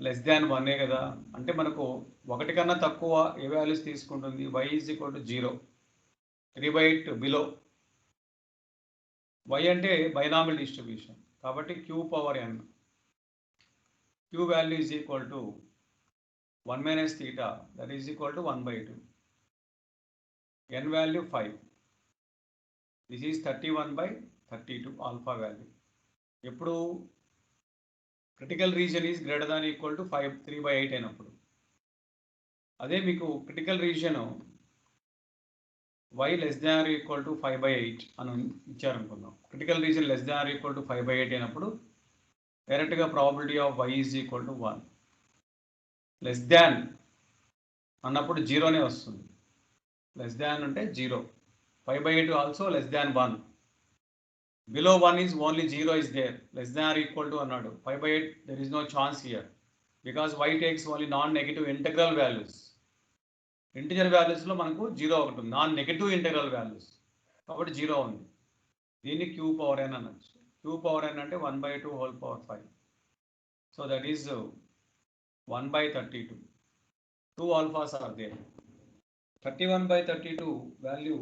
లెస్ దాన్ 1 కదా, అంటే మనకు 1 కన్నా తక్కువ ఏ వాల్యూస్ తీసుకుంటుంది, y is equal to 0, 3/8 below. y అంటే బైనామిల్ డిస్ట్రిబ్యూషన్ కాబట్టి q power n, q value is equal to 1 minus theta, that is equal to 1/2. n value 5. This is 31/32 alpha value. ఎప్పుడు critical region is greater than equal to 3/8 అయినప్పుడు. అదే మీకు critical region y less than equal to 5/8 అని ఇచ్చారనుకుందాం. Critical region less than equal to 5/8 అయినప్పుడు డైరెక్ట్గా probability of y is equal to 1. Less than అన్నప్పుడు జీరోనే వస్తుంది. లెస్ దాన్ అంటే 0. 5/8 also less than 1. Below 1 is only 0 is there. Less than or equal to అన్నాడు. 5/8 there is no chance here because y takes only non-negative integral values. Integer వాల్యూస్లో మనకు 0 ఒకటి ఉంది, నాన్ నెగటివ్ ఇంటెగ్రల్ వాల్యూస్ కాబట్టి 0 ఉంది. దీన్ని q పవర్ n అనొచ్చు. q పవర్ n అంటే 1/2 whole power 5. So that is 1/32. 2 alphas are there. 31/32 value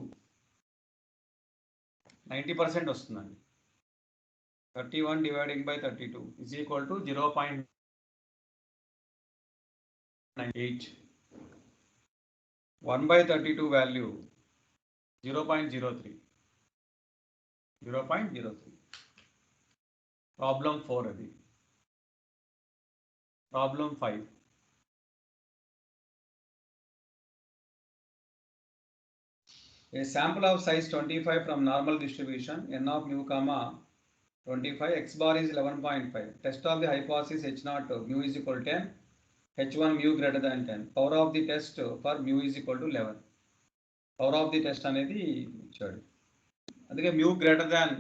90% వస్తుందండి. 31 dividing by 32 is equal to 0.98. 1/32 value 0.03. 0.03. Problem 4 అది. Problem 5. A sample of size 25 from normal distribution n of mu comma 25, x bar is 11.5. Test of the hypothesis h naught mu is equal to 10, h1 mu greater than 10. Power of the test for mu is equal to 11. Power of the test అనేది ఇచ్చాడు. అందుకే mu greater than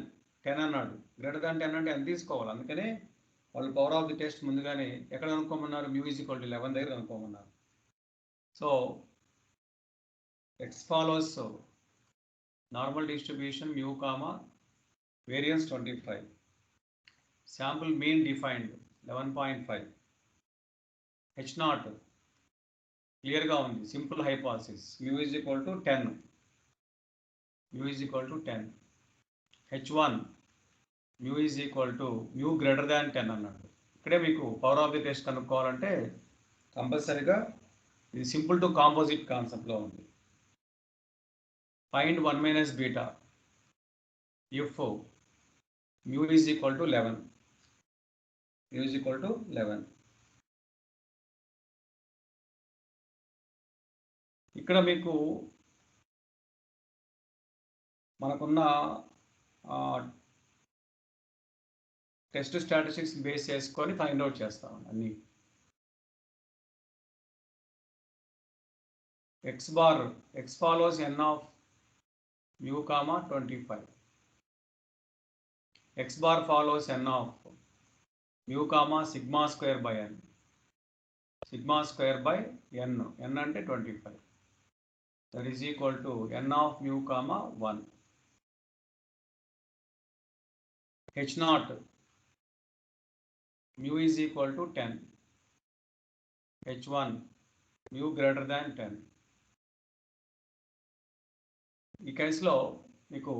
10 అన్నాడు. greater than 10 అంటే ఎంత తీసుకోవాలి, అందుకనే వాళ్ళు పవర్ ఆఫ్ ది టెస్ట్ ముందుగానే ఎక్కడ కనుక్కోమన్నారు, mu is equal to 11 దగ్గర కనుక్కోమన్నారు. So x follows normal distribution mu comma variance 25. Sample mean defined 11.5. H naught clear గా ఉంది, simple hypothesis. mu is equal to 10. mu is equal to 10. h1 mu is equal to mu greater than 10 అన్నాడు. ఇక్కడే మీకు పవర్ ఆఫ్ ది టెస్ట్ కనుక్కోవాలంటే కంపల్సరీగా ఇది సింపుల్ టు కాంపోజిట్ కాన్సెప్ట్లో ఉంది. Find 1 minus beta if mu is equal to 11. mu is equal to 11. ఇక్కడ మీకు మనకున్న టెస్ట్ స్టాటిస్టిక్స్ బేస్ చేసుకొని ఫైండ్ అవుట్ చేస్తాం అన్ని. x bar, x follows n of mu comma 25. x bar follows n of mu comma sigma square by n. Sigma square by n. n అంటే 25. That is equal to n of mu comma 1. h naught mu is equal to 10. h1 mu greater than 10. ఈ కేసులో మీకు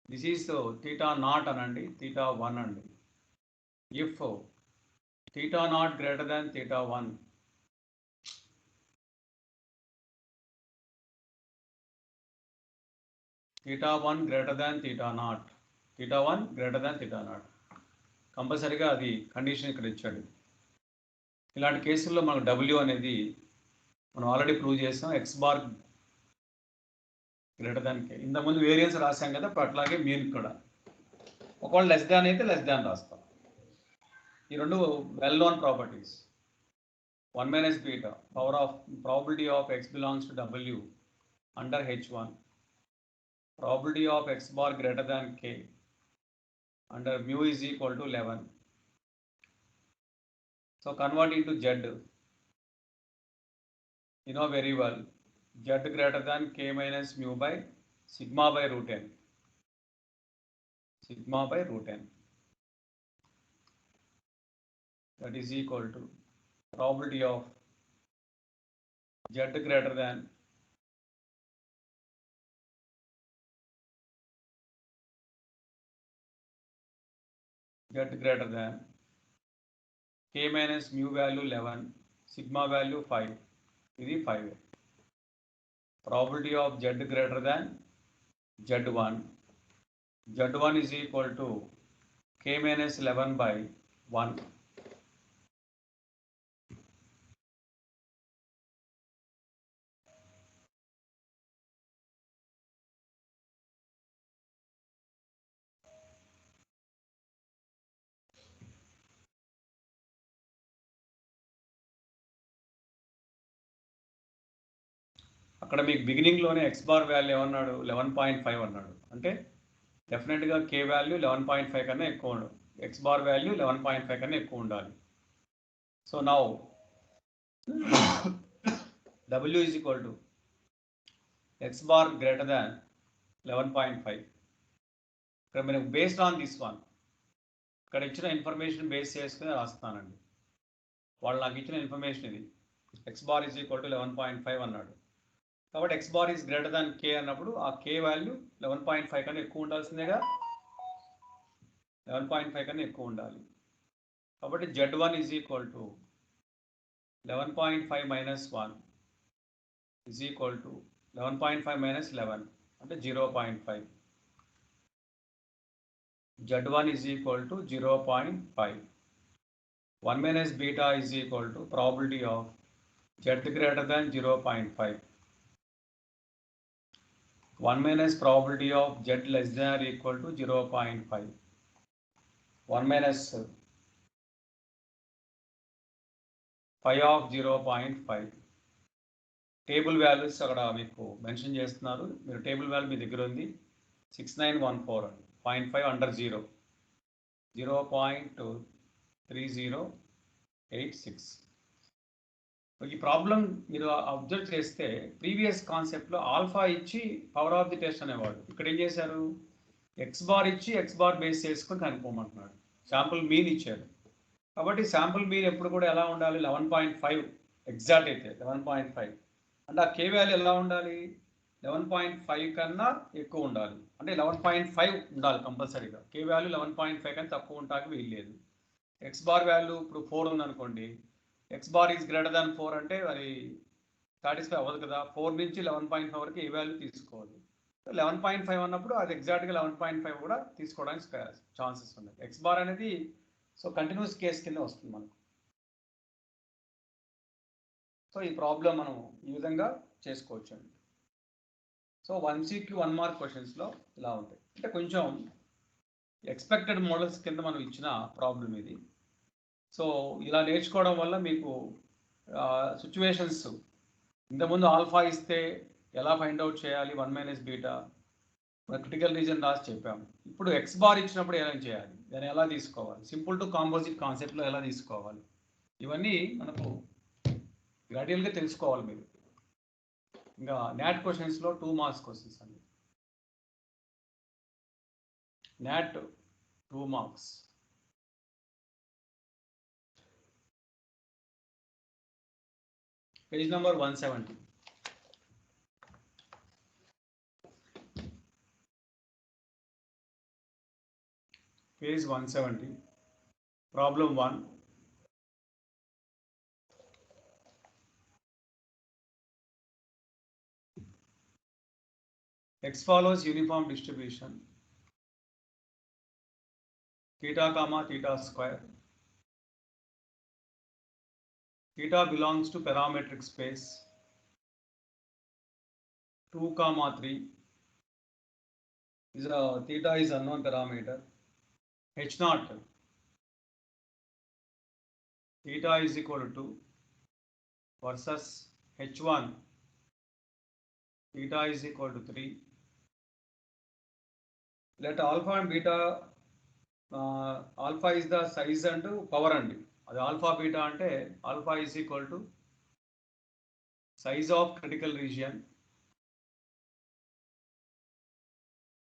దిస్ ఈస్ theta naught అనండి, theta 1 అండి. If theta naught greater than theta 1, theta 1 greater than theta naught, theta 1 greater than theta naught. కంపల్సరీగా అది కండిషన్ ఇక్కడ ఇచ్చాడు. ఇలాంటి కేసుల్లో మనకు W అనేది మనం ఆల్రెడీ ప్రూవ్ చేసాం, ఎక్స్ బార్ గ్రేటర్ దాన్ కే. ఇంతకుముందు వేరియన్స్ రాసాం కదా, ఇప్పుడు అట్లాగే మీన్ కూడా ఒకవేళ లెస్ దాన్ అయితే లెస్ దాన్ రాస్తాం. ఈ రెండు well known properties. 1 minus beta, power of probability of x belongs to W under H1, probability of x bar greater than k under mu is equal to 11. So convert into Z. You know very well, Z greater than k minus mu by sigma by root n. Sigma by root n. That is equal to probability of Z greater than k minus mu value 11, sigma value 5. ఇది 5. Probability of Z greater than Z1. Z1 is equal to k minus 11 by 1. అక్కడ మీకు బిగినింగ్లోనే ఎక్స్ బార్ వాల్యూ ఏమన్నాడు, 11.5 అన్నాడు. అంటే డెఫినెట్గా కే వాల్యూ 11.5 కన్నా ఎక్కువ ఉండదు, ఎక్స్ బార్ వాల్యూ 11.5 కన్నా ఎక్కువ ఉండాలి. So now W is equal to x bar greater than 11.5. ఇక్కడ మనకు బేస్డ్ ఆన్ దిస్ వన్, ఇక్కడ ఇచ్చిన ఇన్ఫర్మేషన్ బేస్ చేసుకుని రాస్తానండి. వాళ్ళు నాకు ఇచ్చిన ఇన్ఫర్మేషన్ ఇది, X bar is equal to 11.5 అన్నాడు. కాబట్టి X bar is greater than K అన్నప్పుడు ఆ కే వాల్యూ 11.5 కన్నా ఎక్కువ ఉండాల్సిందేగా, 11.5 కన్నా ఎక్కువ ఉండాలి. కాబట్టి Z1 is equal to 11.5 minus 1 is equal to 11.5 minus 11 అంటే 0.5. Z1 is equal to 0.5. 1 minus beta is equal to probability of Z greater than 0.5. 1 minus probability of Z less than or equal to 0.5. 1 minus 5 of 0.5. Table values అక్కడ మీకు మెన్షన్ చేస్తున్నారు, మీరు టేబుల్ వాల్యూ మీ దగ్గర ఉంది 6914 అండి, 0.5 అండర్ 0, 0.3086. ఈ ప్రాబ్లం మీరు అబ్జర్వ్ చేస్తే ప్రీవియస్ కాన్సెప్ట్లో ఆల్ఫా ఇచ్చి పవర్ ఆఫ్ ది టెస్ట్ అనేవాడు. ఇక్కడ ఏం చేశారు, ఎక్స్ బార్ ఇచ్చి ఎక్స్ బార్ బేస్ చేసుకొని కనుక్కోమంటున్నాడు. శాంపుల్ మీన్ ఇచ్చారు. కాబట్టి శాంపుల్ మీన్ ఎప్పుడు కూడా ఎలా ఉండాలి, 11.5 ఎగ్జాక్ట్ అయితే 11.5 అంటే ఆ కే వాల్యూ ఎలా ఉండాలి, 11.5 కన్నా ఎక్కువ ఉండాలి. అంటే 11.5 ఉండాలి కంపల్సరీగా. కే వాల్యూ 11.5 కన్నా తక్కువ ఉంటాకి వీల్లేదు. ఎక్స్ బార్ వాల్యూ ఇప్పుడు 4 ఉందనుకోండి, ఎక్స్ బార్ ఈజ్ గ్రేటర్ దాన్ 4 అంటే అది సాటిస్ఫై అవ్వదు కదా. 4 నుంచి 11.5 వరకు ఏ వాల్యూ తీసుకోవాలి. 11.5 అన్నప్పుడు అది ఎగ్జాక్ట్గా 11.5 కూడా తీసుకోవడానికి ఛాన్సెస్ ఉన్నాయి. ఎక్స్ బార్ అనేది సో కంటిన్యూస్ కేస్ కింద వస్తుంది మనకు. సో ఈ ప్రాబ్లం మనం ఈ విధంగా చేసుకోవచ్చు అండి. సో 1CQ 1 మార్క్ క్వశ్చన్స్లో ఇలా ఉంటాయి. అంటే కొంచెం ఎక్స్పెక్టెడ్ మోడల్స్ కింద మనం ఇచ్చిన ప్రాబ్లం ఇది. సో ఇలా నేర్చుకోవడం వల్ల మీకు సిచ్యువేషన్స్, ఇంతకుముందు ఆల్ఫా ఇస్తే ఎలా ఫైండ్ అవుట్ చేయాలి 1 minus బీటా, క్రిటికల్ రీజన్ రాసి చెప్పాము. ఇప్పుడు ఎక్స్ బార్ ఇచ్చినప్పుడు ఎలా చేయాలి, దాన్ని ఎలా తీసుకోవాలి, సింపుల్ టు కాంపోజిట్ కాన్సెప్ట్లో ఎలా తీసుకోవాలి, ఇవన్నీ మనకు గ్రాడ్యువల్గా తెలుసుకోవాలి మీరు. ఇంకా నాట్ క్వశ్చన్స్లో 2 మార్క్స్ క్వశ్చన్స్ అండి. Not 2 marks. Page number 170. Page 170, problem 1. X follows uniform distribution. Theta comma theta square. Theta belongs to parametric space. 2, 3 is theta is unknown parameter. H naught. Theta is equal to 2 versus H1. Theta is equal to 3. Let alpha and beta, alpha is the size and power and the alpha beta ante alpha is equal to size of critical region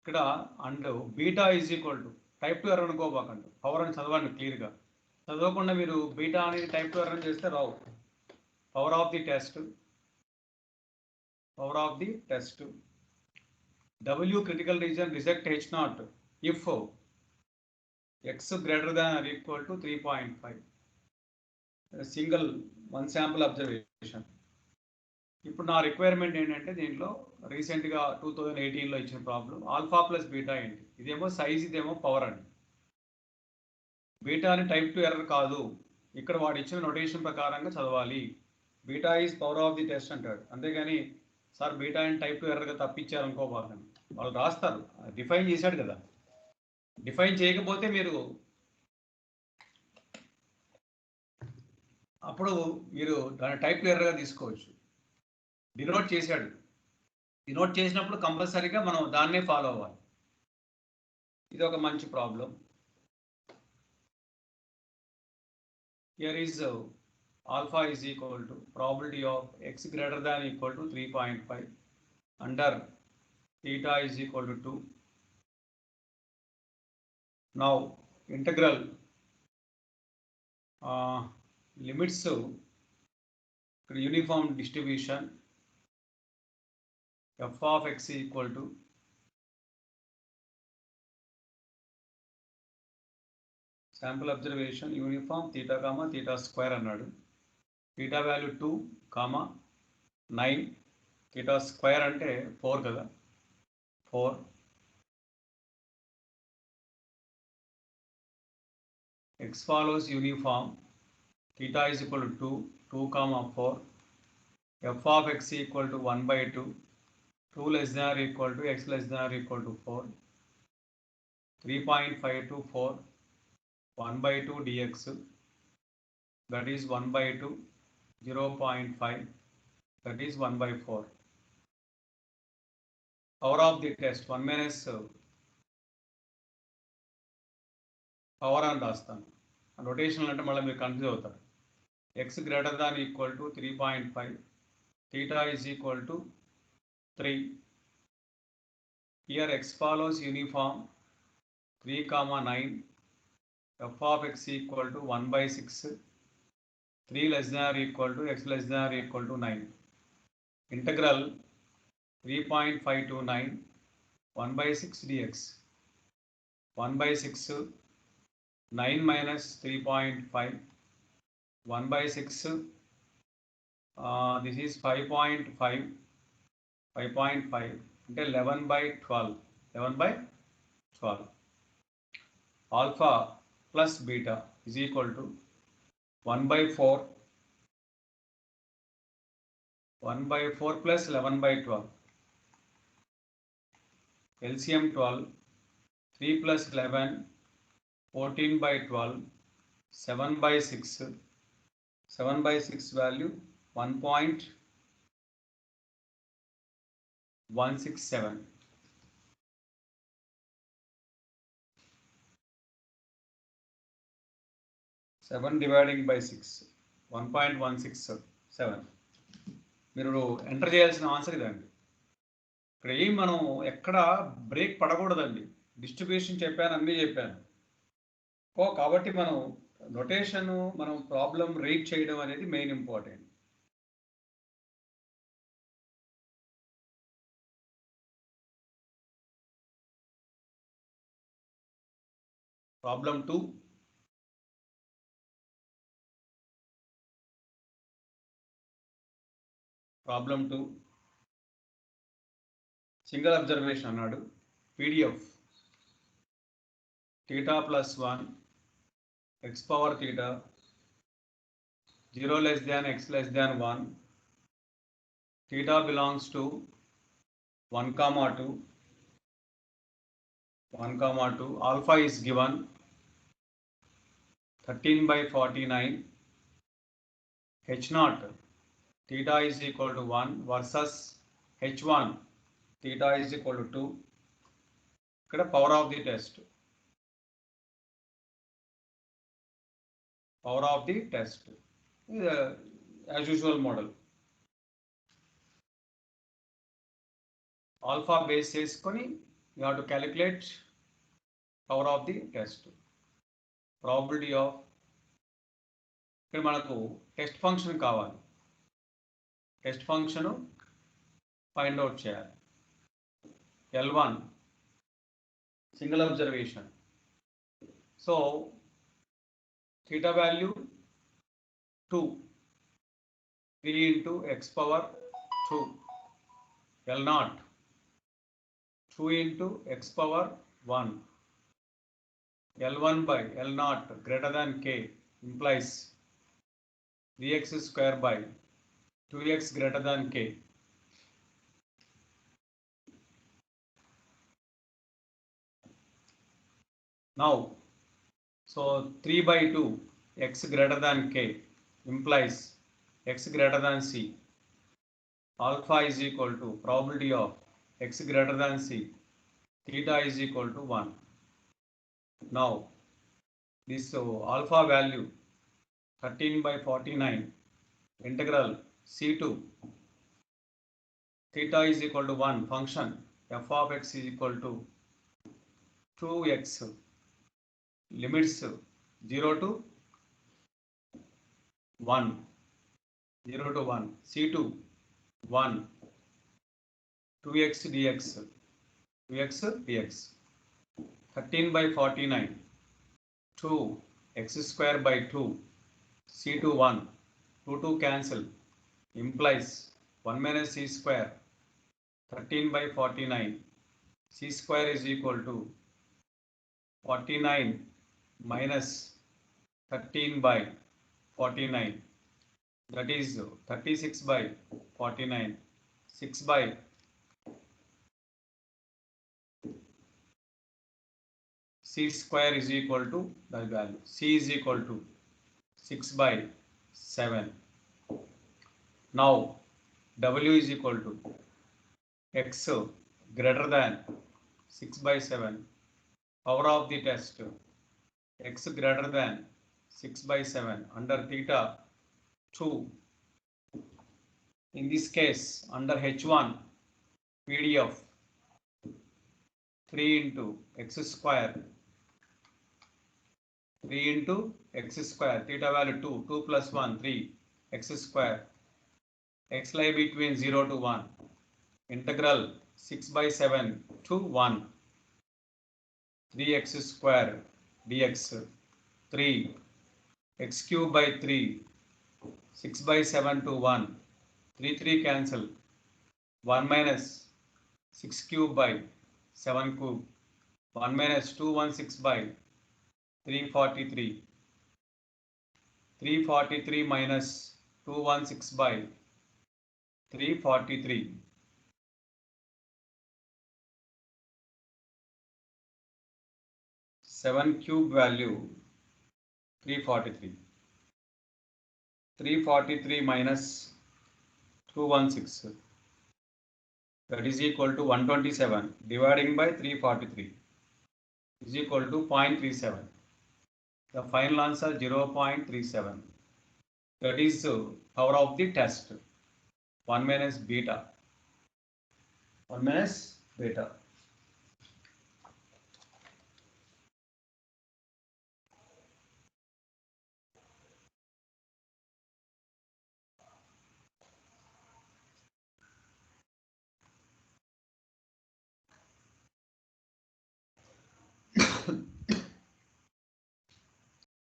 ikkada and beta is equal to type 2 error అనుకోబాకండి power అని చదవండి క్లియర్ గా చదవకుండా మీరు బీటా అనేది టైప్ 2 ఎర్రర్ చేస్తే రావు power of the test W critical region reject H naught if x greater than or equal to 3.5. Single one sample observation. ఇప్పుడు నా రిక్వైర్మెంట్ ఏంటంటే దీంట్లో రీసెంట్గా 2018లో ఇచ్చిన ప్రాబ్లం ఆల్ఫా ప్లస్ బీటా ఏంటి, ఇదేమో సైజ్ ఇదేమో పవర్ అండి. బీటా అని టైప్ 2 ఎర్రర్ కాదు, ఇక్కడ వాడు ఇచ్చిన నోటేషన్ ప్రకారంగా చదవాలి. Beta is power of the test అంటాడు, అంతేగాని సార్ బీటా అని టైప్ 2 ఎర్రర్గా తప్పించారు అనుకోబాకండి. వాళ్ళు రాస్తారు, డిఫైన్ చేశాడు కదా, డిఫైన్ చేయకపోతే మీరు అప్పుడు మీరు దాన్ని టైప్ 2 ఎర్రర్గా తీసుకోవచ్చు. డినోట్ చేశాడు, డినోట్ చేసినప్పుడు కంపల్సరీగా మనం దాన్నే ఫాలో అవ్వాలి. ఇది ఒక మంచి problem. Here is alpha is equal to probability of x greater than equal to 3.5 under theta is equal to 2. Now integral limits uniform distribution f of x equal to sample observation uniform theta comma theta square అన్నాడు. theta value 2 comma 9 theta square అంటే 4 కదా, 4 x follows uniform theta is equal to 2 comma 4 f of x equal to 1/2 2 less than or equal to x less than or equal to 4 3.5 to 4 1/2 dx that is 1/2 0.5 that is 1/4. Power of the test 1 minus power అని రాస్తాను. రొటేషనల్ అంటే మళ్ళీ మీరు కన్ఫ్యూజ్ అవుతారు. x greater than equal to 3.5 theta is equal to 3. Here x follows uniform 3 comma 9 f of x equal to 1/6 3 less than or equal to x less than or equal to 9. Integral 3.529 1/6 dx 1/6 9 minus 3.5 1/6 this is 5.5 అంటే 11/12 alpha plus beta is equal to 1/4 plus 11/12 LCM 12 3 plus 11 14/12 7/6 value 1.167 7 dividing by 6 1.167. మీరు ఎంటర్ చేయాల్సిన ఆన్సర్ ఇదండి. ఇక్కడ ఏం మనం ఎక్కడ బ్రేక్ పడకూడదండి. డిస్ట్రిబ్యూషన్ చెప్పాను, అన్నీ చెప్పాను. కాబట్టి మనం నొటేషన్ మనం ప్రాబ్లం రీడ్ చేయడం అనేది main important. Problem 2 Problem 2. Single observation అన్నాడు. PDF theta plus 1 x power theta 0 less than x less than 1 theta belongs to 1 comma 2 1 comma 2 alpha is given 13/49 h naught theta is equal to 1 versus h1 theta is equal to 2. ఇక్కడ power of the test as usual model. Alpha base చేసుకొని you have to calculate power of the test. Probability of ఇక్కడ మనకు టెస్ట్ ఫంక్షన్ కావాలి. టెస్ట్ ఫంక్షన్ ఫైండ్ అవుట్ చేయాలి. L1 single observation. So theta value 2 3 into x power 2 L naught 2 into x power 1 L1 by L naught greater than k implies 3x square by 2x greater than k. Now, so 3 by 2 x greater than k implies x greater than c. Alpha is equal to probability of x greater than c. Theta is equal to 1. Now, this alpha value 13/49 integral c2 theta is equal to 1 function f of x is equal to 2x limits 0 to 1 c2 1 2x dx 13/49 2 x square by 2 c2 1 2 cancel implies 1 minus c square 13/49 c square is equal to 49 minus 13/49 that is 36/49 6 by c square is equal to the value c is equal to 6/7. Now w is equal to x greater than 6/7 power of the test x greater than 6/7 under theta 2. In this case under h1 PDF 3 into x square 3 into x square theta value 2 plus 1 3 x square x lie between 0 to 1 integral 6/7 to 1 3x square dx 3 x cube by 3 6/7 to 1 3 cancel 1 minus 6 cube by 7 cube 1 minus 216 by 343 minus 216 by 343 7 cube value 343 minus 216 that is equal to 127 dividing by 343 is equal to 0.37. The final answer 0.37. That is power of the test 1 minus beta.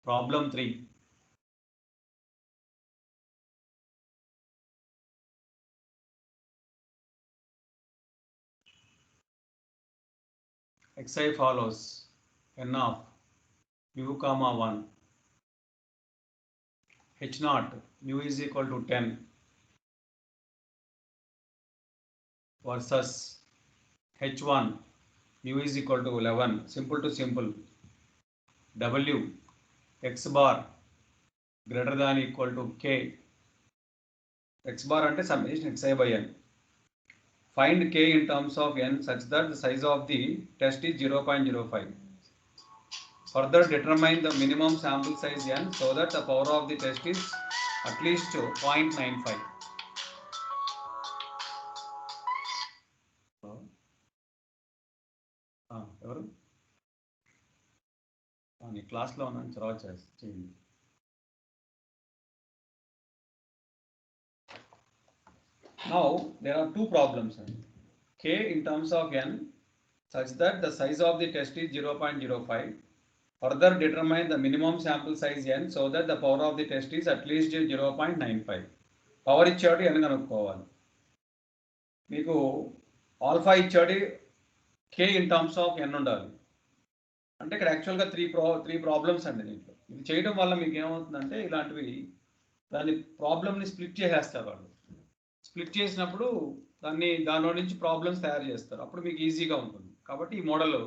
Problem 3. xi follows n of mu comma 1 h naught mu is equal to 10 versus h1 mu is equal to 11. Simple to simple. W x bar greater than equal to k. X bar ante summation xi by n. Find k in terms of n such that the size of the test is 0.05. Further determine the minimum sample size n so that the power of the test is at least 0.95. ఎవరు నీ క్లాస్లో ఉన్నాను తర్వాత చేయండి. Now there are two problems. K in terms of n such that the size of the test is 0.05. Further determine the minimum sample size n so that the power of the test is at least 0.95. Power ఇచ్చాడు n కనుక్కోవాలి. మీకు ఆల్ఫా ఇచ్చాడు k in terms of n ఉండాలి. అంటే ఇక్కడ యాక్చువల్గా త్రీ ప్రాబ్లమ్స్ అండి దీంట్లో. ఇది చేయడం వల్ల మీకు ఏమవుతుందంటే ఇలాంటివి దాని ప్రాబ్లమ్ని స్ప్లిట్ చేసేస్తారు వాళ్ళు. స్ప్లిట్ చేసినప్పుడు దానిలో నుంచి ప్రాబ్లమ్స్ తయారు చేస్తారు. అప్పుడు మీకు ఈజీగా ఉంటుంది. కాబట్టి ఈ మోడల్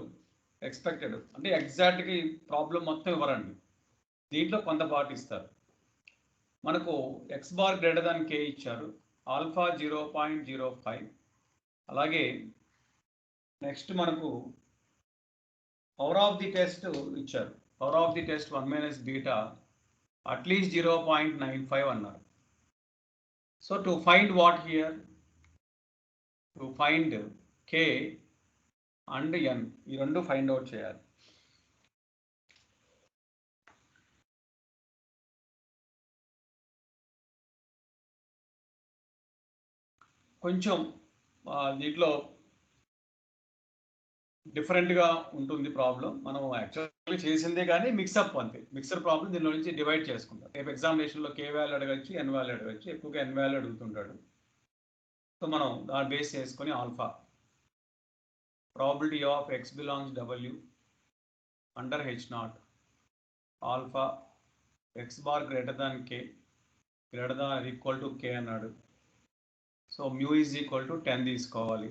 ఎక్స్పెక్టెడ్ అంటే ఎగ్జాక్ట్గా ఈ ప్రాబ్లం మొత్తం ఇవ్వరండి, దీంట్లో కొంత పార్ట్ ఇస్తారు. మనకు X bar greater than K ఇచ్చారు, ఆల్ఫా 0.05. అలాగే నెక్స్ట్ మనకు పవర్ ఆఫ్ ది టెస్ట్ ఇచ్చారు, power of the test 1 - beta at least 0.95 అన్నారు. So to find what here, to find K and N, ఈ రెండు ఫైండ్ అవుట్ చేయాలి. కొంచెం దీంట్లో డిఫరెంట్గా ఉంటుంది ప్రాబ్లం. మనం యాక్చువల్లీ చేసిందే కానీ మిక్సప్ అంతే, మిక్సర్ ప్రాబ్లం దీనిలో నుంచి డివైడ్ చేసుకుంటాం. రేపు ఎగ్జామినేషన్లో కే వాల్యూ అడగచ్చు, ఎన్ వాల్యూ అడగచ్చు, ఎక్కువగా ఎన్ వాల్యూ అడుగుతుంటాడు. సో మనం దాన్ని బేస్ చేసుకొని alpha probability of X belongs W under h0 alpha X bar greater than K greater than equal to K అన్నాడు. So mu is equal to 10 తీసుకోవాలి.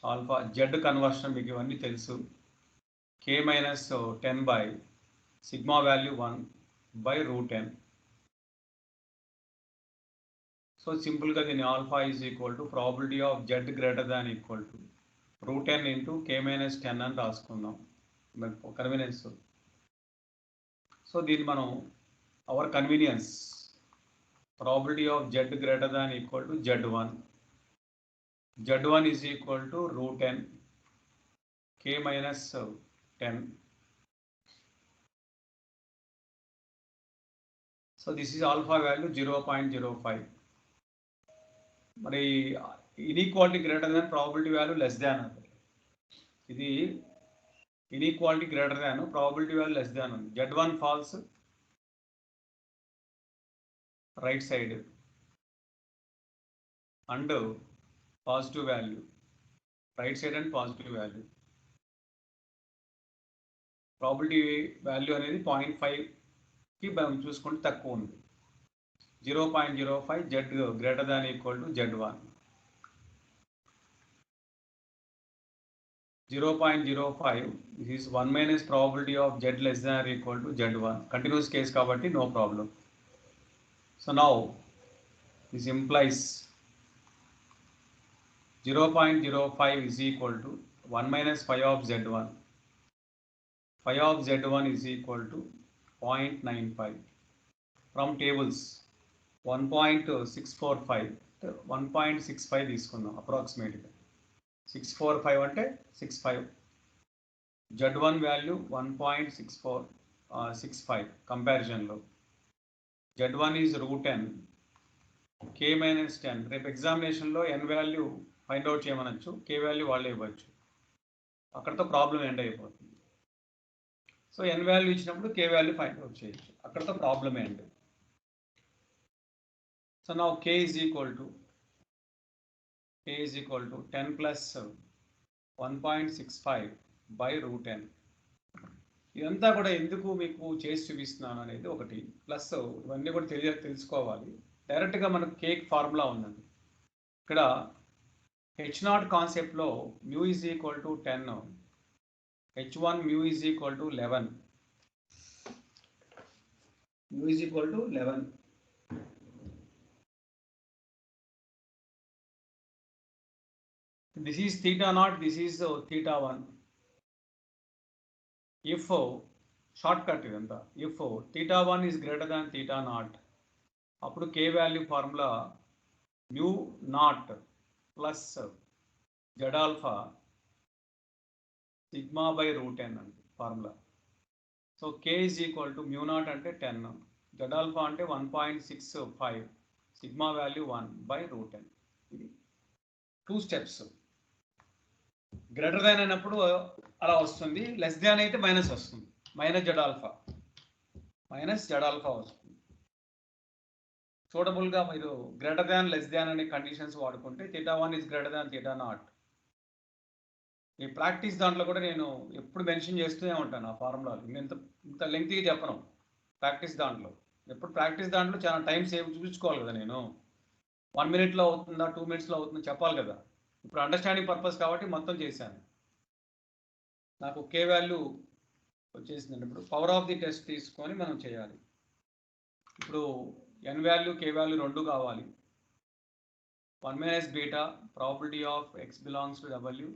ఆల్ఫా జెడ్ కన్వర్షన్ మీకు ఇవన్నీ తెలుసు, k - 10 by sigma value 1/√10. So సింపుల్గా దీని alpha is equal to probability of Z greater than equal to √10 into k - 10 అని రాసుకుందాం కన్వీనియన్స్. సో దీన్ని మనం hour convenience probability of Z greater than equal to Z1. Z1 is equal to √10 k - 10. So this is alpha value 0.05. మరి inequality greater than probability value less than ఉంది. ఇది inequality greater than probability value less than ఉంది. Z1 falls right side and positive value right side and positive value. Probability value అనేది 0.5కి మనం చూసుకుంటే తక్కువ ఉంది. 0.05 Z greater than equal to Z1. 0.05 this is 1 - probability of Z less than or equal to Z1. Continuous case kabatti no problem. So now this implies 0.05 is equal to 1 - phi of Z1. Phi of Z1 is equal to 0.95. From tables 1.645 1.65 తీసుకుందాం అప్రాక్సిమేట్గా. 645 అంటే 65. Z1 value 1.65 కంపారిజన్లో. Z1 is √10 k - 10. రేపు ఎగ్జామినేషన్లో ఎన్ వాల్యూ ఫైండ్ అవుట్ చేయమనొచ్చు, కే వాల్యూ వాళ్ళే ఇవ్వచ్చు. అక్కడతో ప్రాబ్లం ఎండ్ అయిపోతుంది. సో ఎన్ వాల్యూ ఇచ్చినప్పుడు కే వాల్యూ ఫైండ్ అవుట్ చేయొచ్చు, అక్కడతో problem end. So now k is equal to 10 plus 1.65 by root N. ఇదంతా కూడా ఎందుకు మీకు చేసి చూపిస్తున్నాను అనేది ఒకటి, ప్లస్ ఇవన్నీ కూడా తెలుసుకోవాలి. డైరెక్ట్గా మనకు కేక్ ఫార్ములా ఉందండి. ఇక్కడ H0 కాన్సెప్ట్లో mu is equal to 10, H1 mu is equal to 11, mu is equal to 11. This is theta naught, this is theta 1. If shortcut ఇదంతా, if theta 1 is greater than theta naught, అప్పుడు k value formula mu naught plus Z alpha sigma by root N అండి formula. So k is equal to mu naught అంటే 10, జెడ్ ఆల్ఫా అంటే 1.65, sigma value 1 by root N. ఇది 2 స్టెప్స్. గ్రేటర్ దాన్ అయినప్పుడు అలా వస్తుంది, లెస్ దాన్ అయితే మైనస్ వస్తుంది, మైనస్ జెడ్ ఆల్ఫా వస్తుంది. సూటబుల్గా మీరు గ్రేటర్ దాన్ లెస్ దాన్ అనే కండిషన్స్ వాడుకుంటే theta 1 is greater than theta naught. ఈ ప్రాక్టీస్ దాంట్లో కూడా నేను ఎప్పుడు మెన్షన్ చేస్తూనే ఉంటాను ఆ ఫార్ములాలు. ఇంత లెంగ్తీగా చెప్పను ప్రాక్టీస్ దాంట్లో. ఎప్పుడు ప్రాక్టీస్ దాంట్లో చాలా టైం సేవ్ చూపించుకోవాలి కదా. నేను 1 minute అవుతుందా 2 minutes అవుతుందా చెప్పాలి కదా. ఇప్పుడు అండర్స్టాండింగ్ పర్పస్ కాబట్టి మొత్తం చేశాను. నాకు కే వాల్యూ వచ్చేసిందండి. ఇప్పుడు పవర్ ఆఫ్ ది టెస్ట్ తీసుకొని మనం చేయాలి. ఇప్పుడు ఎన్ వాల్యూ కే వాల్యూ 2 కావాలి. 1 minus beta probability of x belongs to W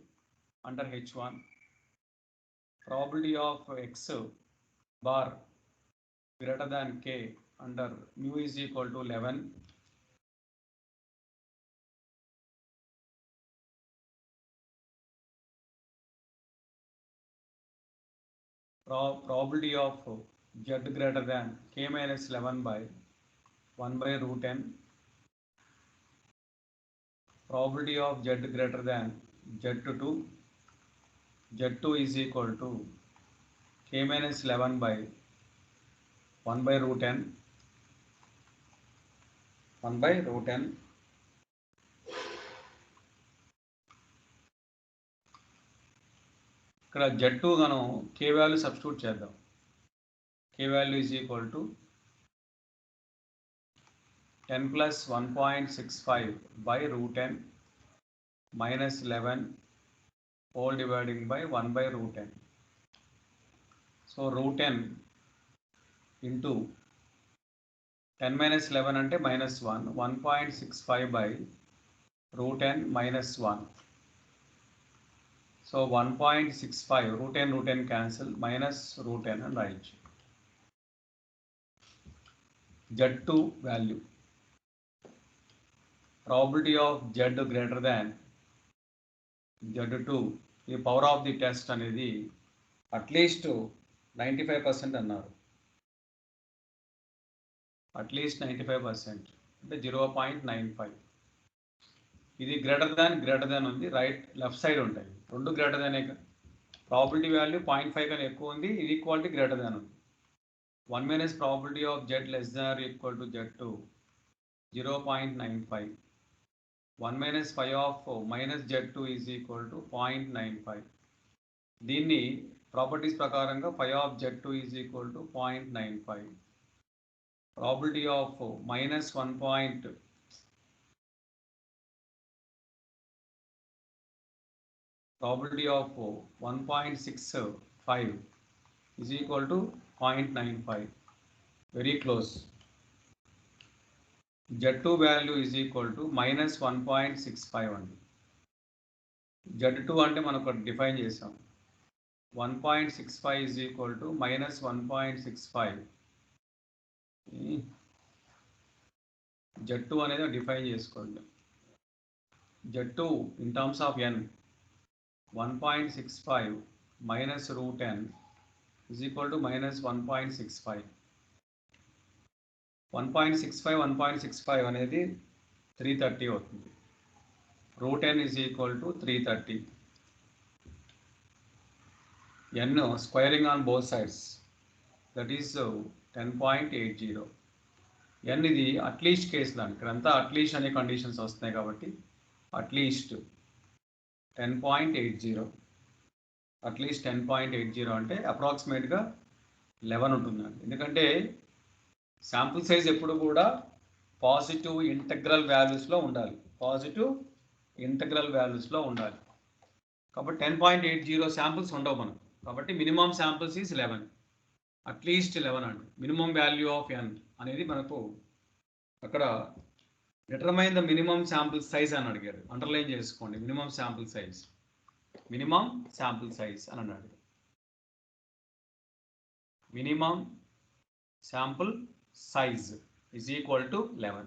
under H1, probability of x bar greater than k under mu is equal to 11, probability of z greater than k minus 11 by 1 by root n, probability of z greater than z2, z2 is equal to k minus 11 by 1 by root n, 1 by root n. ఇక్కడ z2 మనం k వాల్యూ సబ్స్టిట్యూట్ చేద్దాం. k value is equal to 10 plus 1.65 by root n minus 11 whole dividing by 1 by root n. So root n into 10 minus 11 అంటే minus 1, 1.65 by root n minus 1. So 1.65 root n cancel, minus root n and right. Z2 value, probability of Z greater than Z2, the power of the test అనేది అట్లీస్ట్ 95% అన్నారు. అట్లీస్ట్ 95% అంటే 0.95. ఇది గ్రేటర్ దాన్ ఉంది, రైట్ లెఫ్ట్ సైడ్ ఉంటాయి. రెండు గ్రేటర్ దానే. ప్రాబిలిటీ వాల్యూ 0.5 కన్నా ఎక్కువ ఉంది, ఇది ఈక్వాలిటీ గ్రేటర్ దాన్ ఉంది. 1 minus probability of Z less than or equal to Z2 0.95. 1 minus phi of minus Z2 is equal to 0.95. దీన్ని ప్రాపర్టీస్ ప్రకారంగా phi of Z2 is equal to 0.95. Probability of minus 1.65 is equal to 0.95. Very close. Z2 value is equal to minus 1.65 అండి. Z2 అంటే మనం ఒకటి డిఫైన్ చేసాం. 1.65 is equal to minus 1.65. Z2 అనేది డిఫైన్ చేసుకోండి. Z2 in terms of n 1.65 minus root n is equal to minus 1.65. 1.65 అనేది 330 అవుతుంది. root n is equal to 330. n squaring on both sides, that is 10.80. n ఇది అట్లీస్ట్ కేసు దాని ఇక్కడంతా అట్లీస్ట్ అనే కండిషన్స్ వస్తున్నాయి కాబట్టి అట్లీస్ట్ 10.80. అట్లీస్ట్ 10.80 అంటే అప్రాక్సిమేట్గా 11 ఉంటుందండి. ఎందుకంటే శాంపుల్ సైజ్ ఎప్పుడు కూడా పాజిటివ్ ఇంటగ్రల్ వాల్యూస్లో ఉండాలి, పాజిటివ్ ఇంటగ్రల్ వాల్యూస్లో ఉండాలి. కాబట్టి 10.80 శాంపుల్స్ ఉండవు మనకు. కాబట్టి మినిమం శాంపుల్స్ ఈజ్ 11, అట్లీస్ట్ 11 అండి. మినిమం వాల్యూ ఆఫ్ n అనేది మనకు అక్కడ determine the minimum sample size అని అడిగారు. అండర్లైన్ చేసుకోండి, minimum sample size, minimum sample size అని అన్నాడు. Minimum sample size is equal to 11.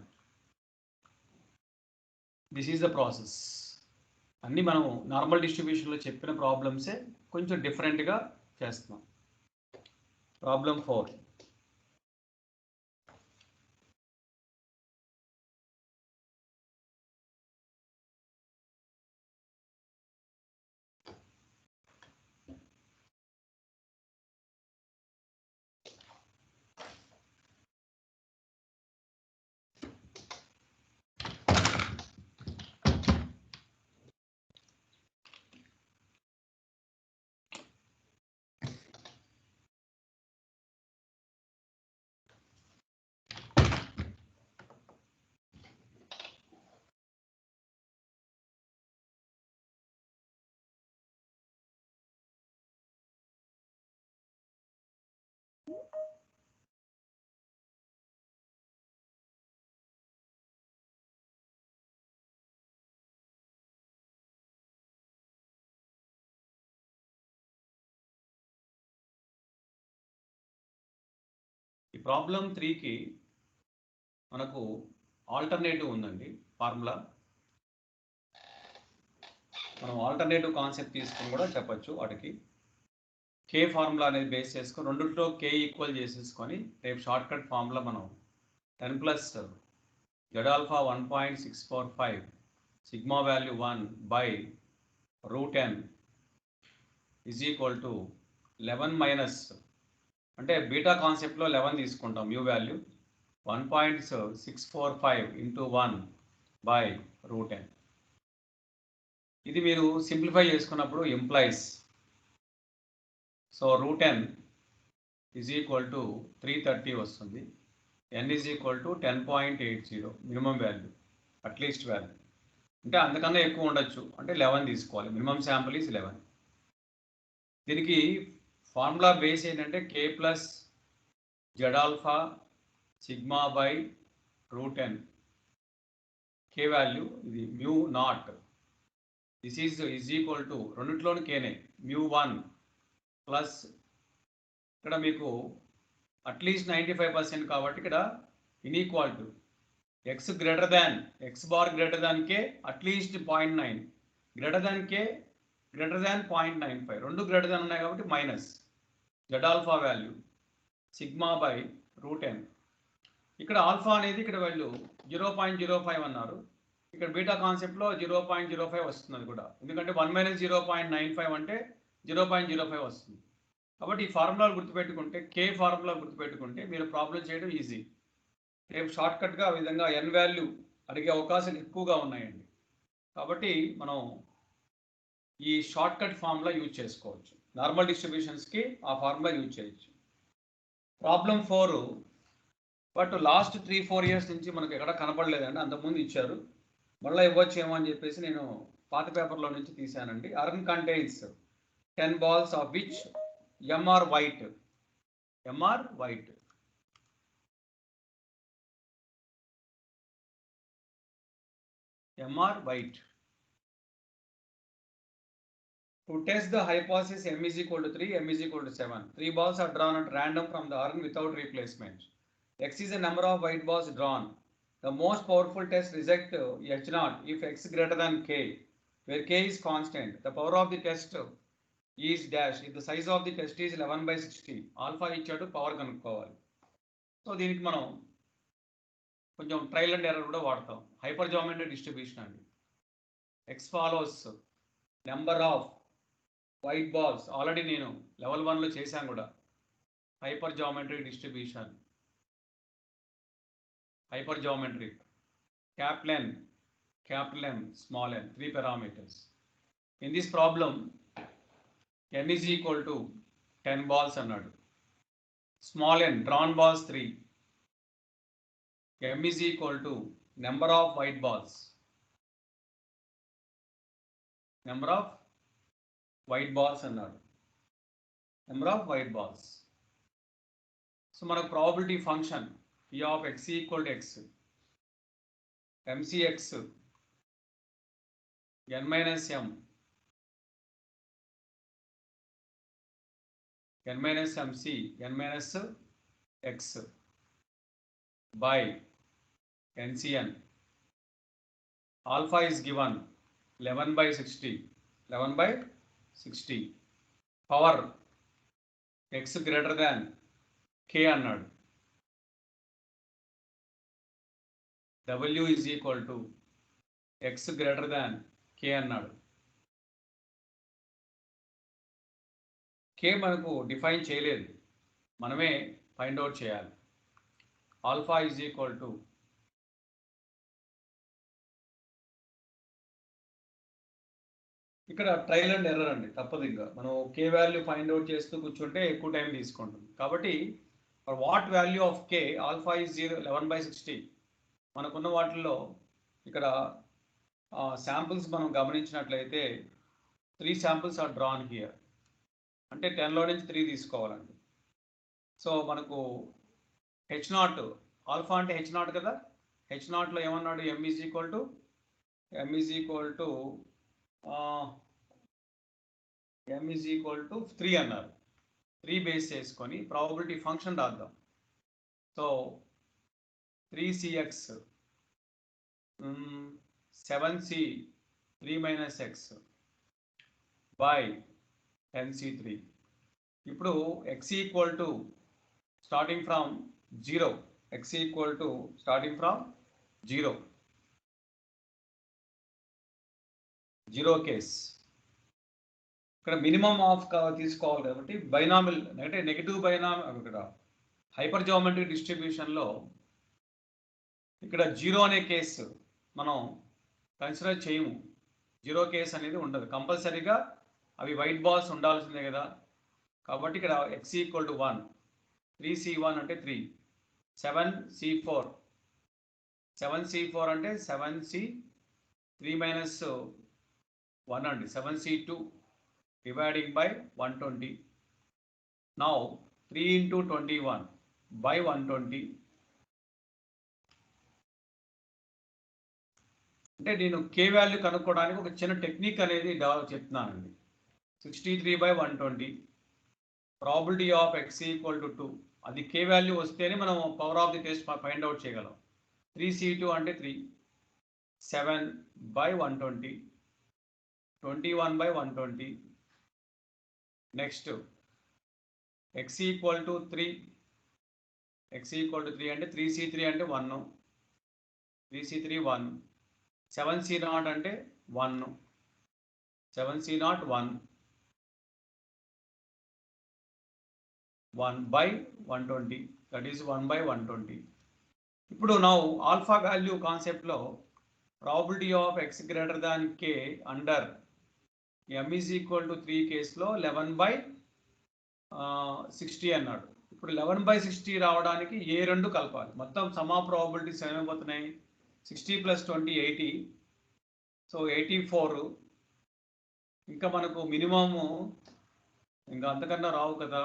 This is the process. అన్నీ మనం నార్మల్ డిస్ట్రిబ్యూషన్లో చెప్పిన ప్రాబ్లమ్సే కొంచెం డిఫరెంట్గా చేస్తున్నాం. ప్రాబ్లం 4. ఈ ప్రాబ్లం 3కి మనకు ఆల్టర్నేటివ్ ఉందండి ఫార్ములా. మనం ఆల్టర్నేటివ్ కాన్సెప్ట్ తీసుకొని కూడా చెప్పచ్చు. వాటికి కే ఫార్ములా అనేది బేస్ చేసుకొని రెండులో కే ఈక్వల్ చేసేసుకొని రేపు షార్ట్ కట్ ఫార్ములా మనం 10 plus Z alpha 1.645 sigma value 1/√n is equal to 11 minus, అంటే బీటా కాన్సెప్ట్లో 11 తీసుకుంటాం మ్యూ వాల్యూ, 1.645 ఇంటూ 1/√n. ఇది మీరు సింప్లిఫై చేసుకున్నప్పుడు employees, so √n is equal to 330 వస్తుంది. n is equal to 10.80 minimum value, at least value, అంటే అంతకన్నా ఎక్కువ ఉండొచ్చు, అంటే 11 తీసుకోవాలి. Minimum sample is 11. దీనికి ఫార్ములా బేస్ ఏంటంటే కే ప్లస్ జెడ్ ఆల్ఫా సిగ్మా/√n. కే వాల్యూ ఇది mu naught, this is equal to రెండిట్లోని కేనే μ1 ప్లస్ ఇక్కడ మీకు అట్లీస్ట్ 95% కాబట్టి ఇక్కడ inequality X greater than X bar greater than K at least 0.9 greater than K greater దాన్ 0.95 రెండు గ్రేటర్ దాన్ ఉన్నాయి కాబట్టి మైనస్ జెడ్ ఆల్ఫా వాల్యూ సిగ్మా/√n. ఇక్కడ ఆల్ఫా అనేది ఇక్కడ వాళ్ళు 0.05 అన్నారు, ఇక్కడ బీటా కాన్సెప్ట్లో 0.05 వస్తుంది. అది కూడా ఎందుకంటే 1 మైనస్ 0.95 అంటే 0.05 వస్తుంది. కాబట్టి ఈ ఫార్ములాలు గుర్తుపెట్టుకుంటే, కే ఫార్ములా గుర్తుపెట్టుకుంటే మీరు ప్రాబ్లం చేయడం ఈజీ. రేపు షార్ట్కట్గా ఆ విధంగా ఎన్ వాల్యూ అడిగే అవకాశాలు ఎక్కువగా ఉన్నాయండి. కాబట్టి మనం ఈ షార్ట్కట్ ఫార్ములా యూజ్ చేసుకోవచ్చు. నార్మల్ డిస్ట్రిబ్యూషన్స్కి ఆ ఫార్ములా యూజ్ చేయొచ్చు. ప్రాబ్లం 4 బట్ లాస్ట్ 3-4 ఇయర్స్ నుంచి మనకు ఎక్కడ కనపడలేదండి, అంతకుముందు ఇచ్చారు, మళ్ళీ ఇవ్వచ్చేమో అని చెప్పేసి నేను పాత పేపర్లో నుంచి తీశానండి. Urn contains 10 balls of which m are white. m are white. m are white. To test the hypothesis m is equal to 3, m is equal to 7, 3 balls are drawn at random from the urn without replacement. X is the number of white balls drawn. The most powerful test reject H0 if x greater than k, where k is constant. The power of the test is dash if the size of the test is 11/60. Alpha ఇచ్చాడు, పవర్ కనుక్కోవాలి. సో దీనికి మనం కొంచెం ట్రయల్ అండ్ ఎర్రర్ కూడా వాడతాం. హైపర్ జామెట్రీ డిస్ట్రిబ్యూషన్ అండి. X follows number off white balls, already నేను లెవెల్ 1లో చేశాను కూడా. Hyper geometry distribution, hyper geometry, capital N, capital M, small n, 3 parameters. In this problem, n is equal to 10 balls అన్నాడు. Small n drawn balls 3. m is equal to number of white balls. Number of white balls అన్నాడు. Number of white balls. So మనకు probability function p of x equal to x mcx n minus m n minus mc n minus x by ncn. Alpha is given 11 by 60. 11 by 60. Power x greater than k అన్నాడు. w is equal to x greater than k అన్నాడు. k మనకు డిఫైన్ చేయలేదు, మనమే ఫైండ్ అవుట్ చేయాలి. ఆల్ఫా is equal to ఇక్కడ ట్రయల్ అండ్ ఎర్రర్ అండి, తప్పదు. ఇంకా మనం k వాల్యూ ఫైండ్ అవుట్ చేస్తూ కూర్చుంటే ఎక్కువ టైం తీసుకుంటుంది. కాబట్టి for what value of k alpha is 11 by 60. మనకున్న వాటిల్లో ఇక్కడ శాంపుల్స్ మనం గమనించినట్లయితే 3 శాంపుల్స్ ఆర్ డ్రాన్ హియర్. అంటే 10లో నుంచి 3 తీసుకోవాలండి. సో మనకు h0 ఆల్ఫా అంటే h0 కదా. h0లో ఏమన్నాడు, m is equal to 3 అన్నారు. 3 బేస్ చేసుకొని ప్రాబబిలిటీ ఫంక్షన్ రాద్దాం. So 3cx 7c 3 minus x by 10c3. ఇప్పుడు x equal to starting from 0. x equal to starting from 0 case. ఇక్కడ మినిమం ఆఫ్ తీసుకోవాలి కాబట్టి బైనామిల్ అంటే నెగిటివ్ బైనామిల్ ఇక్కడ హైపర్ జియోమెట్రిక్ డిస్ట్రిబ్యూషన్లో ఇక్కడ 0 అనే కేసు మనం కన్సిడర్ చేయము. 0 కేసు అనేది ఉండదు. కంపల్సరీగా అవి వైట్ బాల్స్ ఉండాల్సిందే కదా. కాబట్టి ఇక్కడ x equal to 1. 3c1 అంటే 3. 7c4 అంటే 7c 3 minus 1 అండి. 7c2 dividing by 120. Now 3 into 21 by 120. అంటే నేను k వాల్యూ కనుక్కోవడానికి ఒక చిన్న టెక్నిక్ అనేది డెవలప్ చెప్తున్నానండి. 63 by 120. Probability of x equal to 2. అది k వాల్యూ వస్తేనే మనం power of the test find out చేయగలం. 3c2 అంటే 3. 7 by 120. 21 by 120. Next x equal to 3. x equal to 3 అంటే 3c3 అంటే 1. 3c3 1. 7c0 అంటే 1. 7c0 1. 1 by 120. That is 1 by 120. ఇప్పుడు now ఆల్ఫా వాల్యూ కాన్సెప్ట్లో probability of x greater than k under m is equal to 3 కేసులో 11 by 60 అన్నాడు. ఇప్పుడు 11 by 60 రావడానికి ఏ రెండు కలపాలి. మొత్తం సమా ప్రాబిలిటీస్ ఏమైపోతున్నాయి, 60 plus 20 80. సో 84. ఇంకా మనకు మినిమము ఇంకా అంతకన్నా రావు కదా.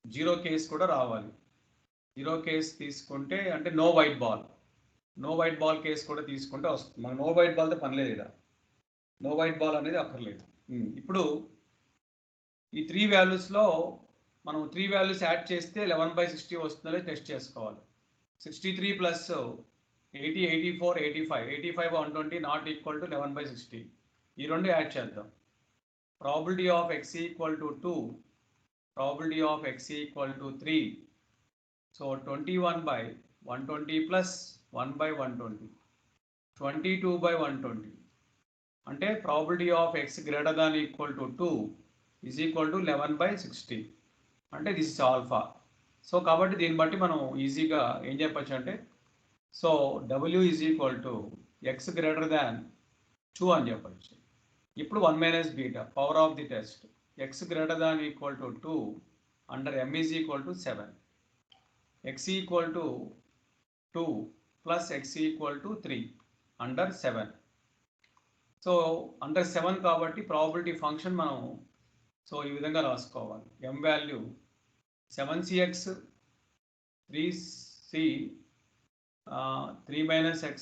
0 కేసు కూడా రావాలి. 0 కేసు తీసుకుంటే అంటే నో వైట్ బాల్ కేసు కూడా తీసుకుంటే వస్తుంది. మనకు నో వైట్ బాల్తో పని లేదు. ఇక్కడ నో వైట్ బాల్ అనేది అక్కర్లేదు. ఇప్పుడు ఈ 3 వాల్యూస్లో మనం 3 వాల్యూస్ యాడ్ చేస్తే 11 by 60 వస్తుందో టెస్ట్ చేసుకోవాలి. 63 plus 80 84 85 85 120 not equal to 11 by 60. ఈ రెండు యాడ్ చేద్దాం. Probability of x equal to 2. Probability of x equal to 3. So 21 by 120 plus 1 by 120. 22 by 120. అంటే probability of x greater than equal to 2 is equal to 11 by 60. అంటే దిస్ ఇస్ ఆల్ఫా. సో కాబట్టి దీన్ని బట్టి మనం ఈజీగా ఏం చెప్పచ్చు అంటే, so w is equal to x greater than 2 అని చెప్పచ్చు. ఇప్పుడు 1 minus beta power of the test x greater than or equal to 2 under m is equal to 7. X equal to 2 plus x equal to 3 under 7. So under 7 కాబట్టి ప్రాబబిలిటీ ఫంక్షన్ మనం సో ఈ విధంగా రాసుకోవాలి. m value 7cx 3c 3 minus x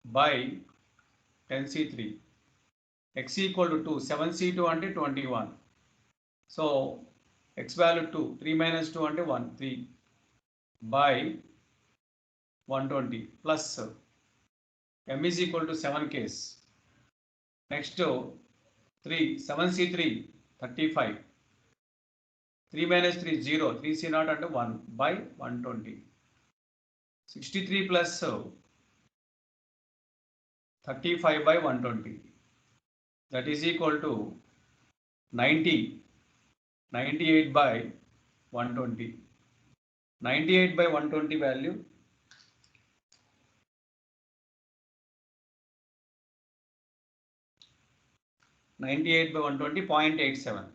by 10c3. x equal to 2, 7c2 అంటే 21. సో x value 2, 3 minus 2 అంటే 1, 3 by 120 plus m is equal to 7 case. Next 3, 7c3 35, 3 minus 3 0, 3c0 అంటే 1 by 120. 63 plus 35 by 120, that is equal to 90, 98 by 120. 98 by 120 value 98 by 120 0.87.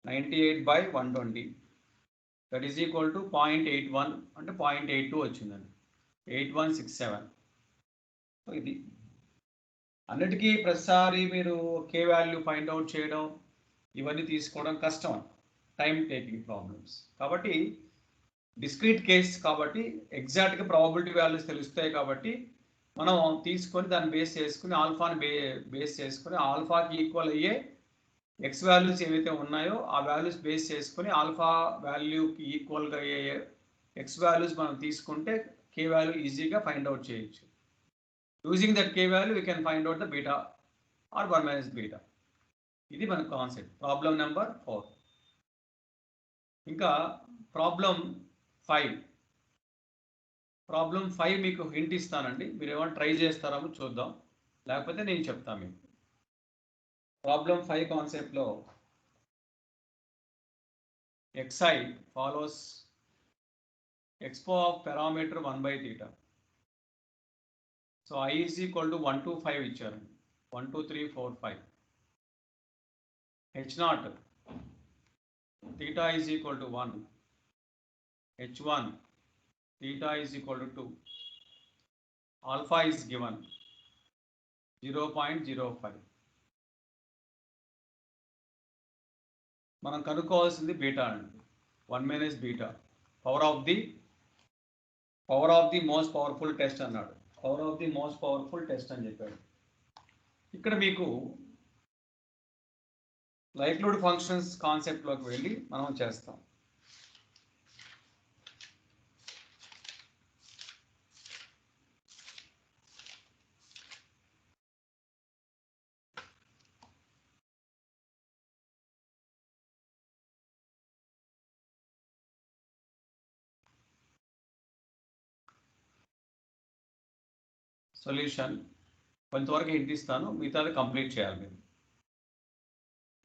98 by 120, that is equal to 0.81 అంటే 0.82 వచ్చిందండి. 8167. ఇది అన్నిటికీ ప్రతిసారి మీరు k వాల్యూ ఫైండ్ అవుట్ చేయడం ఇవన్నీ తీసుకోవడం కష్టం, టైం టేకింగ్ ప్రాబ్లమ్స్. కాబట్టి డిస్క్రీట్ కేస్ కాబట్టి ఎగ్జాక్ట్గా ప్రాబబిలిటీ వాల్యూస్ తెలుస్తాయి కాబట్టి మనం తీసుకొని దాన్ని బేస్ చేసుకుని ఆల్ఫాని బేస్ చేసుకుని ఆల్ఫాకి ఈక్వల్ అయ్యే ఎక్స్ వాల్యూస్ ఏవైతే ఉన్నాయో ఆ వాల్యూస్ బేస్ చేసుకుని ఆల్ఫా వాల్యూకి ఈక్వల్గా అయ్యే ఎక్స్ వాల్యూస్ మనం తీసుకుంటే k వాల్యూ ఈజీగా ఫైండ్ అవుట్ చేయొచ్చు. Using that k value we can find out the beta or 1 minus beta. ఇది మన కాన్సెప్ట్. Problem number 4. ఇంకా ప్రాబ్లం 5. ప్రాబ్లం 5 మీకు హింట్ ఇస్తానండి, మీరు ఏమైనా ట్రై చేస్తారేమో చూద్దాం, లేకపోతే నేను చెప్తాను మీకు. ప్రాబ్లం 5 కాన్సెప్ట్లో xi follows expo of parameter 1 by theta. So i is equal to 1 to 5 ఇచ్చారండి. 1 2 3 4 5. h0 theta is equal to 1. h1 theta is equal to 2. Alpha is given 0.05. మనం కనుక్కోవాల్సింది బీటా అండి. 1 minus బీటా. Power of the most powerful test అన్నాడు. Power of the most powerful test అని చెప్పాడు. ఇక్కడ మీకు లైక్లీహుడ్ ఫంక్షన్స్ కాన్సెప్ట్లోకి వెళ్ళి మనం చేస్తాం. సొల్యూషన్ కొంతవరకు హింట్ ఇస్తాను, మిగతాది కంప్లీట్ చేయాలి మీరు.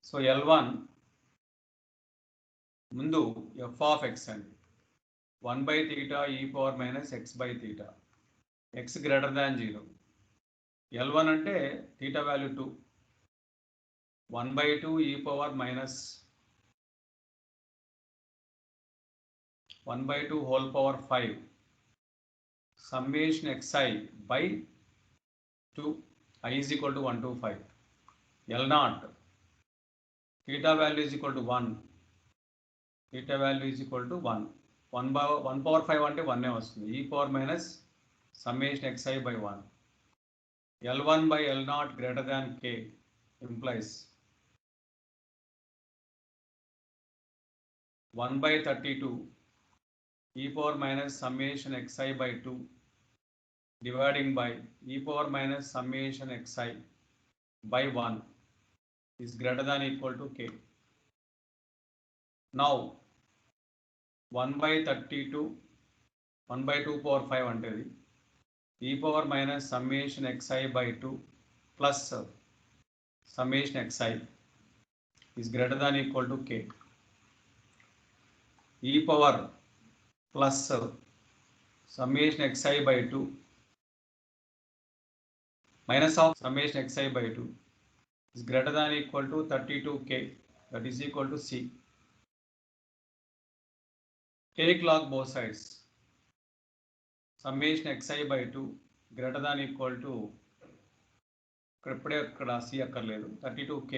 సో L1 ముందు f ఆఫ్ x అండి. 1 by theta e power minus x by theta, x greater than 0. L1 అంటే theta value 2, 1 by 2 e power minus 1 by 2 whole power 5 summation xi by 2, I is equal to 1 to 5. L0 theta value is equal to 1, theta value is equal to 1. 1 power 5 అంటే 1 వస్తుంది. e power minus summation xi by 1. L1 by L0 greater than k implies 1 by 32 e power minus summation xi by 2 dividing by e power minus summation xi by 1 is greater than or equal to k. Now 1 by 32, 1 by 2 power 5 అంటేది e power minus summation xi by 2 plus summation xi is greater than or equal to k. e power plus summation xi by 2 minus of summation xi by 2 is greater than or equal to 32k, that is equal to C. Take log both sides. Summation xi by 2 greater than or equal to C akkarledu 32k.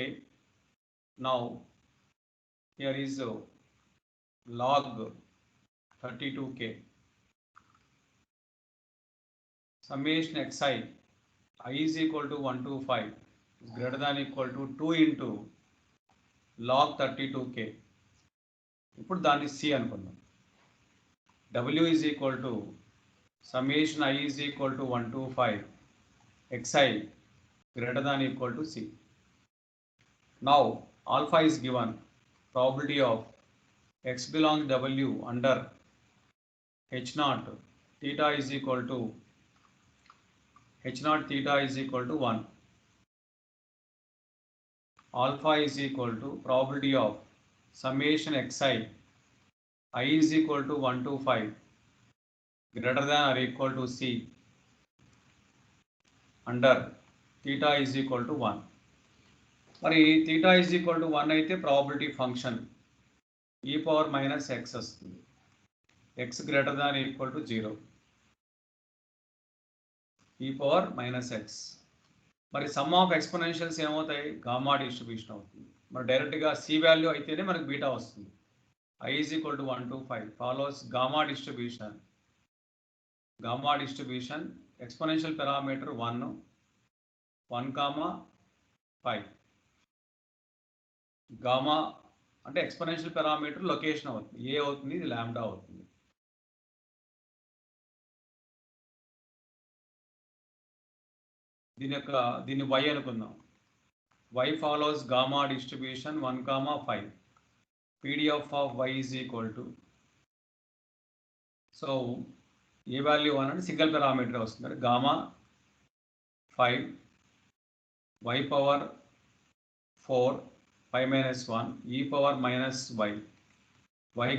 Now here is log 32k. Summation xi I is equal to 125 is greater than or equal to 2 into log 32k. ఇప్పుడు దాన్ని C అనుకుందాం. W is equal to summation I is equal to 125 xi greater than or equal to C. Now alpha is given. Probability of x belongs W under h naught theta is equal to h naught theta is equal to 1. Alpha is equal to probability of summation xi I is equal to 125 greater than or equal to C under theta is equal to 1. మరి theta is equal to 1 అయితే probability function e power minus x వస్తుంది. x greater than or equal to 0. e power minus x. మరి సమ్ ఆఫ్ ఎక్స్పోనెన్షియల్స్ ఏమవుతాయి? గామా డిస్ట్రిబ్యూషన్ అవుతుంది. మరి డైరెక్ట్గా సి వాల్యూ అయితేనే మనకు బీటా వస్తుంది. I is equal to 125 follows gamma distribution. Gamma distribution exponential parameter 1, 5. Gamma అంటే exponential parameter లొకేషన్ అవుతుంది. ఏ అవుతుంది, ఇది లాంబ్డా అవుతుంది. దీన్ని y అనుకుందాం. y follows gamma distribution 1, 5. PDF of y is equal to, so a value 1 and single parameter వస్తుంది. Gamma 5 y power 4 5 minus 1 e power minus y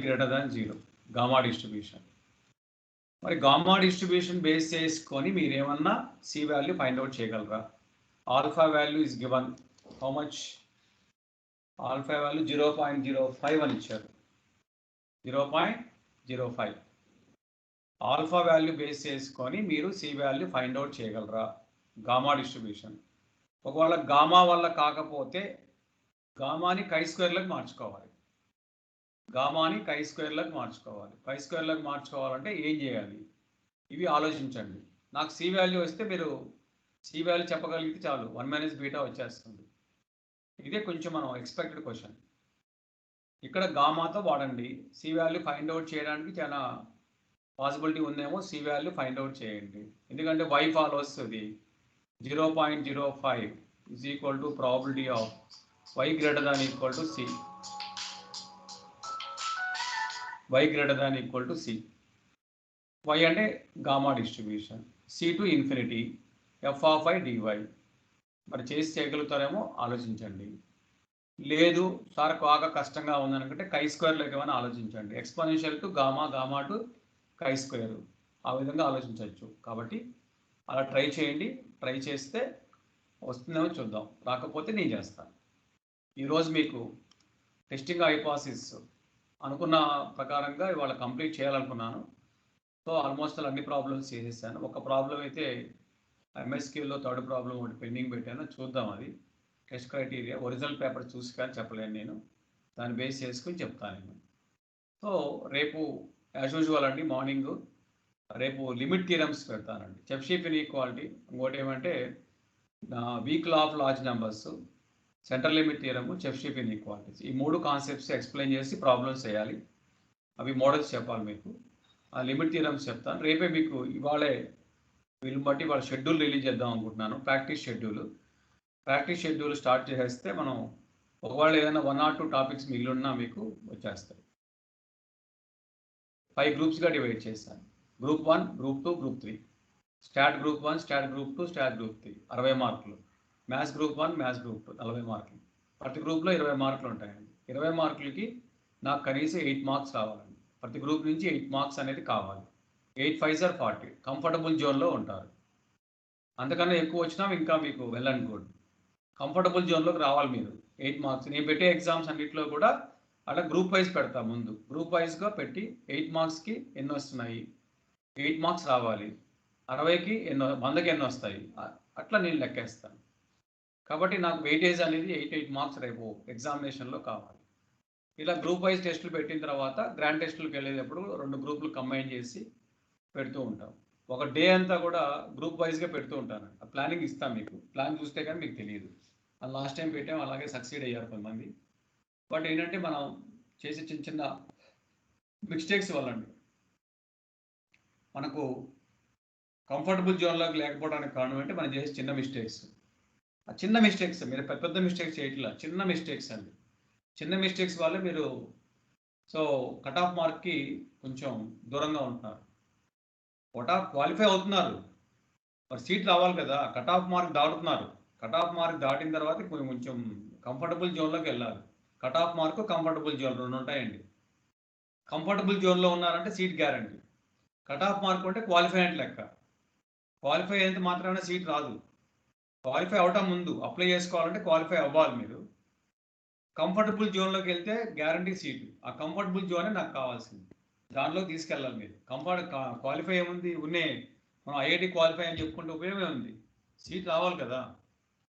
greater than 0 gamma distribution. మరి గామా డిస్ట్రిబ్యూషన్ బేస్ చేసుకొని మీరు ఏమన్నా సి వాల్యూ ఫైండ్ అవుట్ చేయగలరా? Alpha value is given how much? Alpha value 0.05 అని ఇచ్చారు. 0.05 ఆల్ఫా వాల్యూ బేస్ చేసుకొని మీరు సి వాల్యూ ఫైండ్ అవుట్ చేయగలరా? Gamma distribution. ఒకవేళ గామా వల్ల కాకపోతే గామాని కై స్క్వేర్లకు మార్చుకోవాలి. గామాని కై స్క్వేర్లకు మార్చుకోవాలి. కై స్క్వేర్లకు మార్చుకోవాలంటే ఏం చేయాలి? ఇవి ఆలోచించండి. నాకు సి వాల్యూ వస్తే మీరు సి వాల్యూ చెప్పగలిగితే చాలు, 1 మైనస్ బీటా వచ్చేస్తుంది. ఇదే కొంచెం మనం ఎక్స్పెక్టెడ్ క్వశ్చన్. ఇక్కడ గామాతో వాడండి. సి వాల్యూ ఫైండ్ అవుట్ చేయడానికి చాలా పాసిబిలిటీ ఉందేమో. సి వాల్యూ ఫైండ్ అవుట్ చేయండి. ఎందుకంటే y ఫాలోస్ ఇది 0.05 is equal to probability of y greater than equal to c. y greater than equal to c. y అంటే gamma distribution. c to infinity f of i dy. మరి చేసి చేయగలుగుతారేమో ఆలోచించండి. లేదు సార్ బాగా కష్టంగా ఉందనుకుంటే కై స్క్వేర్లోకి ఏమైనా ఆలోచించండి. Exponential to gamma, gamma to కై స్క్వేర్, ఆ విధంగా ఆలోచించవచ్చు. కాబట్టి అలా ట్రై చేయండి. ట్రై చేస్తే వస్తుందేమో చూద్దాం. రాకపోతే నేను చేస్తాను. ఈరోజు మీకు టెస్టింగ్ హైపోథిసిస్ అనుకున్న ప్రకారంగా ఇవాళ కంప్లీట్ చేయాలనుకున్నాను. సో ఆల్మోస్ట్ అన్ని ప్రాబ్లమ్స్ చేసేసాను. ఒక ప్రాబ్లం అయితే ఎంఎస్క్యూలో థర్డ్ ప్రాబ్లం ఒకటి పెండింగ్ పెట్టాను. చూద్దాం, అది టెస్ట్ క్రైటీరియా ఒరిజినల్ పేపర్ చూసి కానీ చెప్పలేను నేను. దాన్ని బేస్ చేసుకుని చెప్తాను నేను. సో రేపు యాజ్ యూజువల్ అండి మార్నింగ్ రేపు లిమిట్ థియరమ్స్ పెడతానండి. చెఫ్షీఫ్ ఇన్ఈక్వాలిటీ, ఇంకోటి ఏమంటే weak law of large numbers, central limit theorem, Chebyshev inequalities, ఈ 3 కాన్సెప్ట్స్ ఎక్స్ప్లెయిన్ చేసి ప్రాబ్లమ్స్ చేయాలి. అవి మోడల్స్ చెప్పాలి మీకు. ఆ లిమిట్ థియరమ్స్ చెప్తాను రేపే మీకు. ఇవాళే వీళ్ళని బట్టి వాళ్ళ షెడ్యూల్ రిలీజ్ చేద్దాం అనుకుంటున్నాను. ప్రాక్టీస్ షెడ్యూల్ స్టార్ట్ చేసేస్తే మనం ఒకవేళ ఏదైనా 1 or 2 టాపిక్స్ మిగిలిన్నా మీకు వచ్చేస్తాయి. 5 గ్రూప్స్గా డివైడ్ చేశాను. Group 1, group 2, group 3. Start group 1, start group 2, start group 3 60 మార్కులు. మ్యాథ్స్ గ్రూప్ 1, మ్యాథ్స్ గ్రూప్ 2 40 మార్కులు. ప్రతి గ్రూప్లో 20 మార్కులు ఉంటాయండి. 20 మార్కులకి నాకు కనీసం 8 మార్క్స్ కావాలండి. ప్రతి గ్రూప్ నుంచి 8 మార్క్స్ అనేది కావాలి. 8 5s are 40. కంఫర్టబుల్ జోన్లో ఉంటారు. అంతకన్నా ఎక్కువ వచ్చినా ఇంకా మీకు వెల్ అండ్ గుడ్. కంఫర్టబుల్ జోన్లోకి రావాలి మీరు. 8 మార్క్స్ నేను పెట్టే ఎగ్జామ్స్ అన్నింటిలో కూడా అలా గ్రూప్ వైజ్ పెడతా. ముందు గ్రూప్ వైజ్గా పెట్టి 8 మార్క్స్కి ఎన్ని వస్తున్నాయి, 8 మార్క్స్ రావాలి, 60కి ఎన్నో, 100కి ఎన్ని వస్తాయి, అట్లా నేను లెక్కేస్తాను. కాబట్టి నాకు వెయిటేజ్ అనేది 8 మార్క్స్ రేపు ఎగ్జామినేషన్లో కావాలి. ఇలా గ్రూప్ వైజ్ టెస్టులు పెట్టిన తర్వాత గ్రాండ్ టెస్టులకు వెళ్ళేటప్పుడు 2 గ్రూపులు కంబైన్ చేసి పెడుతూ ఉంటాం. ఒక డే అంతా కూడా గ్రూప్ వైజ్గా పెడుతూ ఉంటాను. ఆ ప్లానింగ్ ఇస్తాను మీకు. ప్లాన్ చూస్తే కానీ మీకు తెలియదు. లాస్ట్ టైం పెట్టాం, అలాగే సక్సీడ్ అయ్యారు కొంతమంది. బట్ ఏంటంటే మనం చేసే చిన్న చిన్న మిస్టేక్స్ వల్ల అండి మనకు కంఫర్టబుల్ జోన్లోకి లేకపోవడానికి కారణం అంటే మనం చేసే చిన్న మిస్టేక్స్. ఆ చిన్న మిస్టేక్స్, మీరు పెద్ద పెద్ద మిస్టేక్స్ చేయట్లా, చిన్న మిస్టేక్స్ అండి. చిన్న మిస్టేక్స్ వల్ల మీరు కట్ ఆఫ్ మార్క్కి కొంచెం దూరంగా ఉంటున్నారు. క్వాలిఫై అవుతున్నారు, మరి సీట్ రావాలి కదా, కట్ ఆఫ్ మార్క్ దాటుతున్నారు. కట్ ఆఫ్ మార్క్ దాటిన తర్వాత కొంచెం కంఫర్టబుల్ జోన్లోకి వెళ్ళాలి. Cut off mark, comfortable zone 2 ఉంటాయండి. కంఫర్టబుల్ జోన్లో ఉన్నారంటే seat guarantee. Cut off mark అంటే క్వాలిఫై అంటే లెక్క. క్వాలిఫై అయితే మాత్రమే సీట్ రాదు. క్వాలిఫై అవటం ముందు అప్లై చేసుకోవాలంటే క్వాలిఫై అవ్వాలి మీరు. కంఫర్టబుల్ జోన్లోకి వెళ్తే గ్యారంటీ సీటు. ఆ కంఫర్టబుల్ జోనే నాకు కావాల్సింది, దానిలో తీసుకెళ్ళాలి మీరు. క్వాలిఫై ఏముంది, మనం ఐఐటి క్వాలిఫై అని చెప్పుకుంటే ఉపయోగమే ఉంది. సీట్ రావాలి కదా.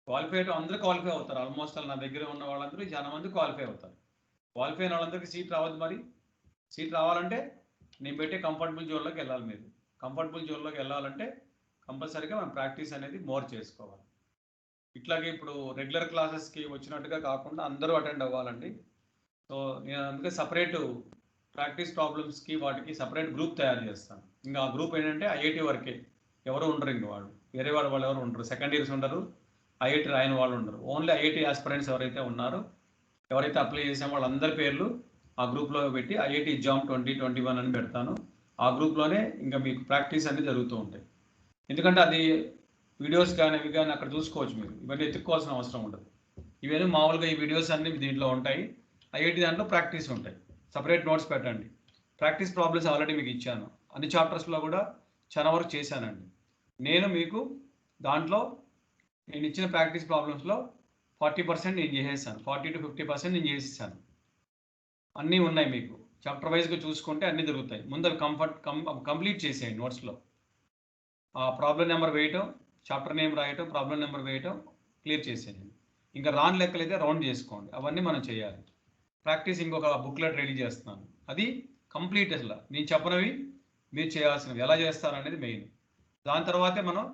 క్వాలిఫై అయితే అందరూ క్వాలిఫై అవుతారు. ఆల్మోస్ట్ నా దగ్గర ఉన్న వాళ్ళందరూ చాలా మంది క్వాలిఫై అవుతారు. క్వాలిఫై అయిన వాళ్ళందరికీ సీట్ రావద్దు. మరి సీట్ రావాలంటే నేను పెట్టే కంఫర్టబుల్ జోన్లోకి వెళ్ళాలి మీరు. కంఫర్టబుల్ జోన్లోకి వెళ్ళాలంటే కంపల్సరీగా మనం ప్రాక్టీస్ అనేది మోర్ చేసుకోవాలి. ఇట్లాగే ఇప్పుడు రెగ్యులర్ క్లాసెస్కి వచ్చినట్టుగా కాకుండా అందరూ అటెండ్ అవ్వాలండి. సో నేను అందుకే సపరేటు ప్రాక్టీస్ ప్రాబ్లమ్స్కి వాటికి సపరేట్ గ్రూప్ తయారు చేస్తాను. ఇంకా ఆ గ్రూప్ ఏంటంటే ఐఐటి వరకే, ఎవరు ఉండరు. ఇంక వాళ్ళు వేరే వాళ్ళు ఎవరు ఉండరు. సెకండ్ ఇయర్స్ ఉండరు, ఐఐటి రాయని వాళ్ళు ఉండరు. ఓన్లీ ఐఐటి ఆస్పిరెంట్స్ ఎవరైతే ఉన్నారో, ఎవరైతే అప్లై చేసే వాళ్ళందరి పేర్లు ఆ గ్రూప్లో పెట్టి ఐఐటి ఎగ్జామ్ 2021 అని పెడతాను. ఆ గ్రూప్లోనే ఇంకా మీకు ప్రాక్టీస్ అన్నీ జరుగుతూ ఉంటాయి. ఎందుకంటే అది వీడియోస్ కానీ ఇవి కానీ అక్కడ చూసుకోవచ్చు మీరు. ఇవన్నీ ఎత్తుక్కోవాల్సిన అవసరం ఉండదు. ఇవన్నీ మామూలుగా ఈ వీడియోస్ అన్నీ దీంట్లో ఉంటాయి. ఐఐటి దాంట్లో ప్రాక్టీస్ ఉంటాయి. సపరేట్ నోట్స్ పెట్టండి. ప్రాక్టీస్ ప్రాబ్లమ్స్ ఆల్రెడీ మీకు ఇచ్చాను. అన్ని చాప్టర్స్లో కూడా చాలా వరకు చేశానండి. నేను మీకు దాంట్లో నేను ఇచ్చిన ప్రాక్టీస్ ప్రాబ్లమ్స్లో 40% నేను చేసేసాను. 40 to 50% నేను చేసేసాను. అన్నీ ఉన్నాయి మీకు. చాప్టర్ వైజ్గా చూసుకుంటే అన్నీ దొరుకుతాయి. ముందు కంప్లీట్ చేసేయండి. నోట్స్లో ఆ ప్రాబ్లం నెంబర్ వేయటం, చాప్టర్ నేమ్ రాయటం, ప్రాబ్లం నెంబర్ వేయటం, క్లియర్ చేసేయండి. ఇంకా రాని లెక్కలైతే రౌండ్ చేసుకోండి. అవన్నీ మనం చేయాలి. ప్రాక్టీస్ ఇంకొక బుక్లెట్ రెడీ చేస్తున్నాను. అది కంప్లీట్. అసలు నేను చెప్పనవి మీరు చేయాల్సినవి ఎలా చేస్తారనేది మెయిన్. దాని తర్వాతే మనం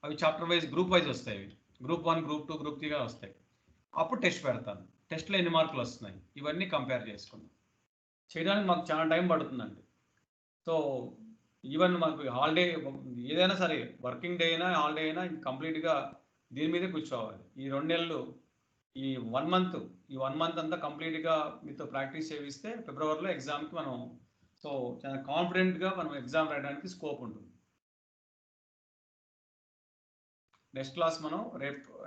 అవి చాప్టర్ వైజ్, గ్రూప్ వైజ్ వస్తాయి. గ్రూప్ 1, గ్రూప్ 2, గ్రూప్ 3గా వస్తాయి. అప్పుడు టెస్ట్ పెడతాను. టెస్ట్లో ఎన్ని మార్కులు వస్తున్నాయి ఇవన్నీ కంపేర్ చేసుకుందాం. చేయడానికి మాకు చాలా టైం పడుతుందండి. సో ఈవెన్ మాకు హాలిడే ఏదైనా సరే, వర్కింగ్ డే అయినా హాలిడే అయినా కంప్లీట్గా దీని మీదే కూర్చోవాలి. ఈ 2 నెలలు, ఈ 1 మంత్ అంతా కంప్లీట్గా మీతో ప్రాక్టీస్ చేయిస్తే ఫిబ్రవరిలో ఎగ్జామ్కి మనం చాలా కాన్ఫిడెంట్గా మనం ఎగ్జామ్ రాయడానికి స్కోప్ ఉంటుంది. నెక్స్ట్ క్లాస్ మనం రేపు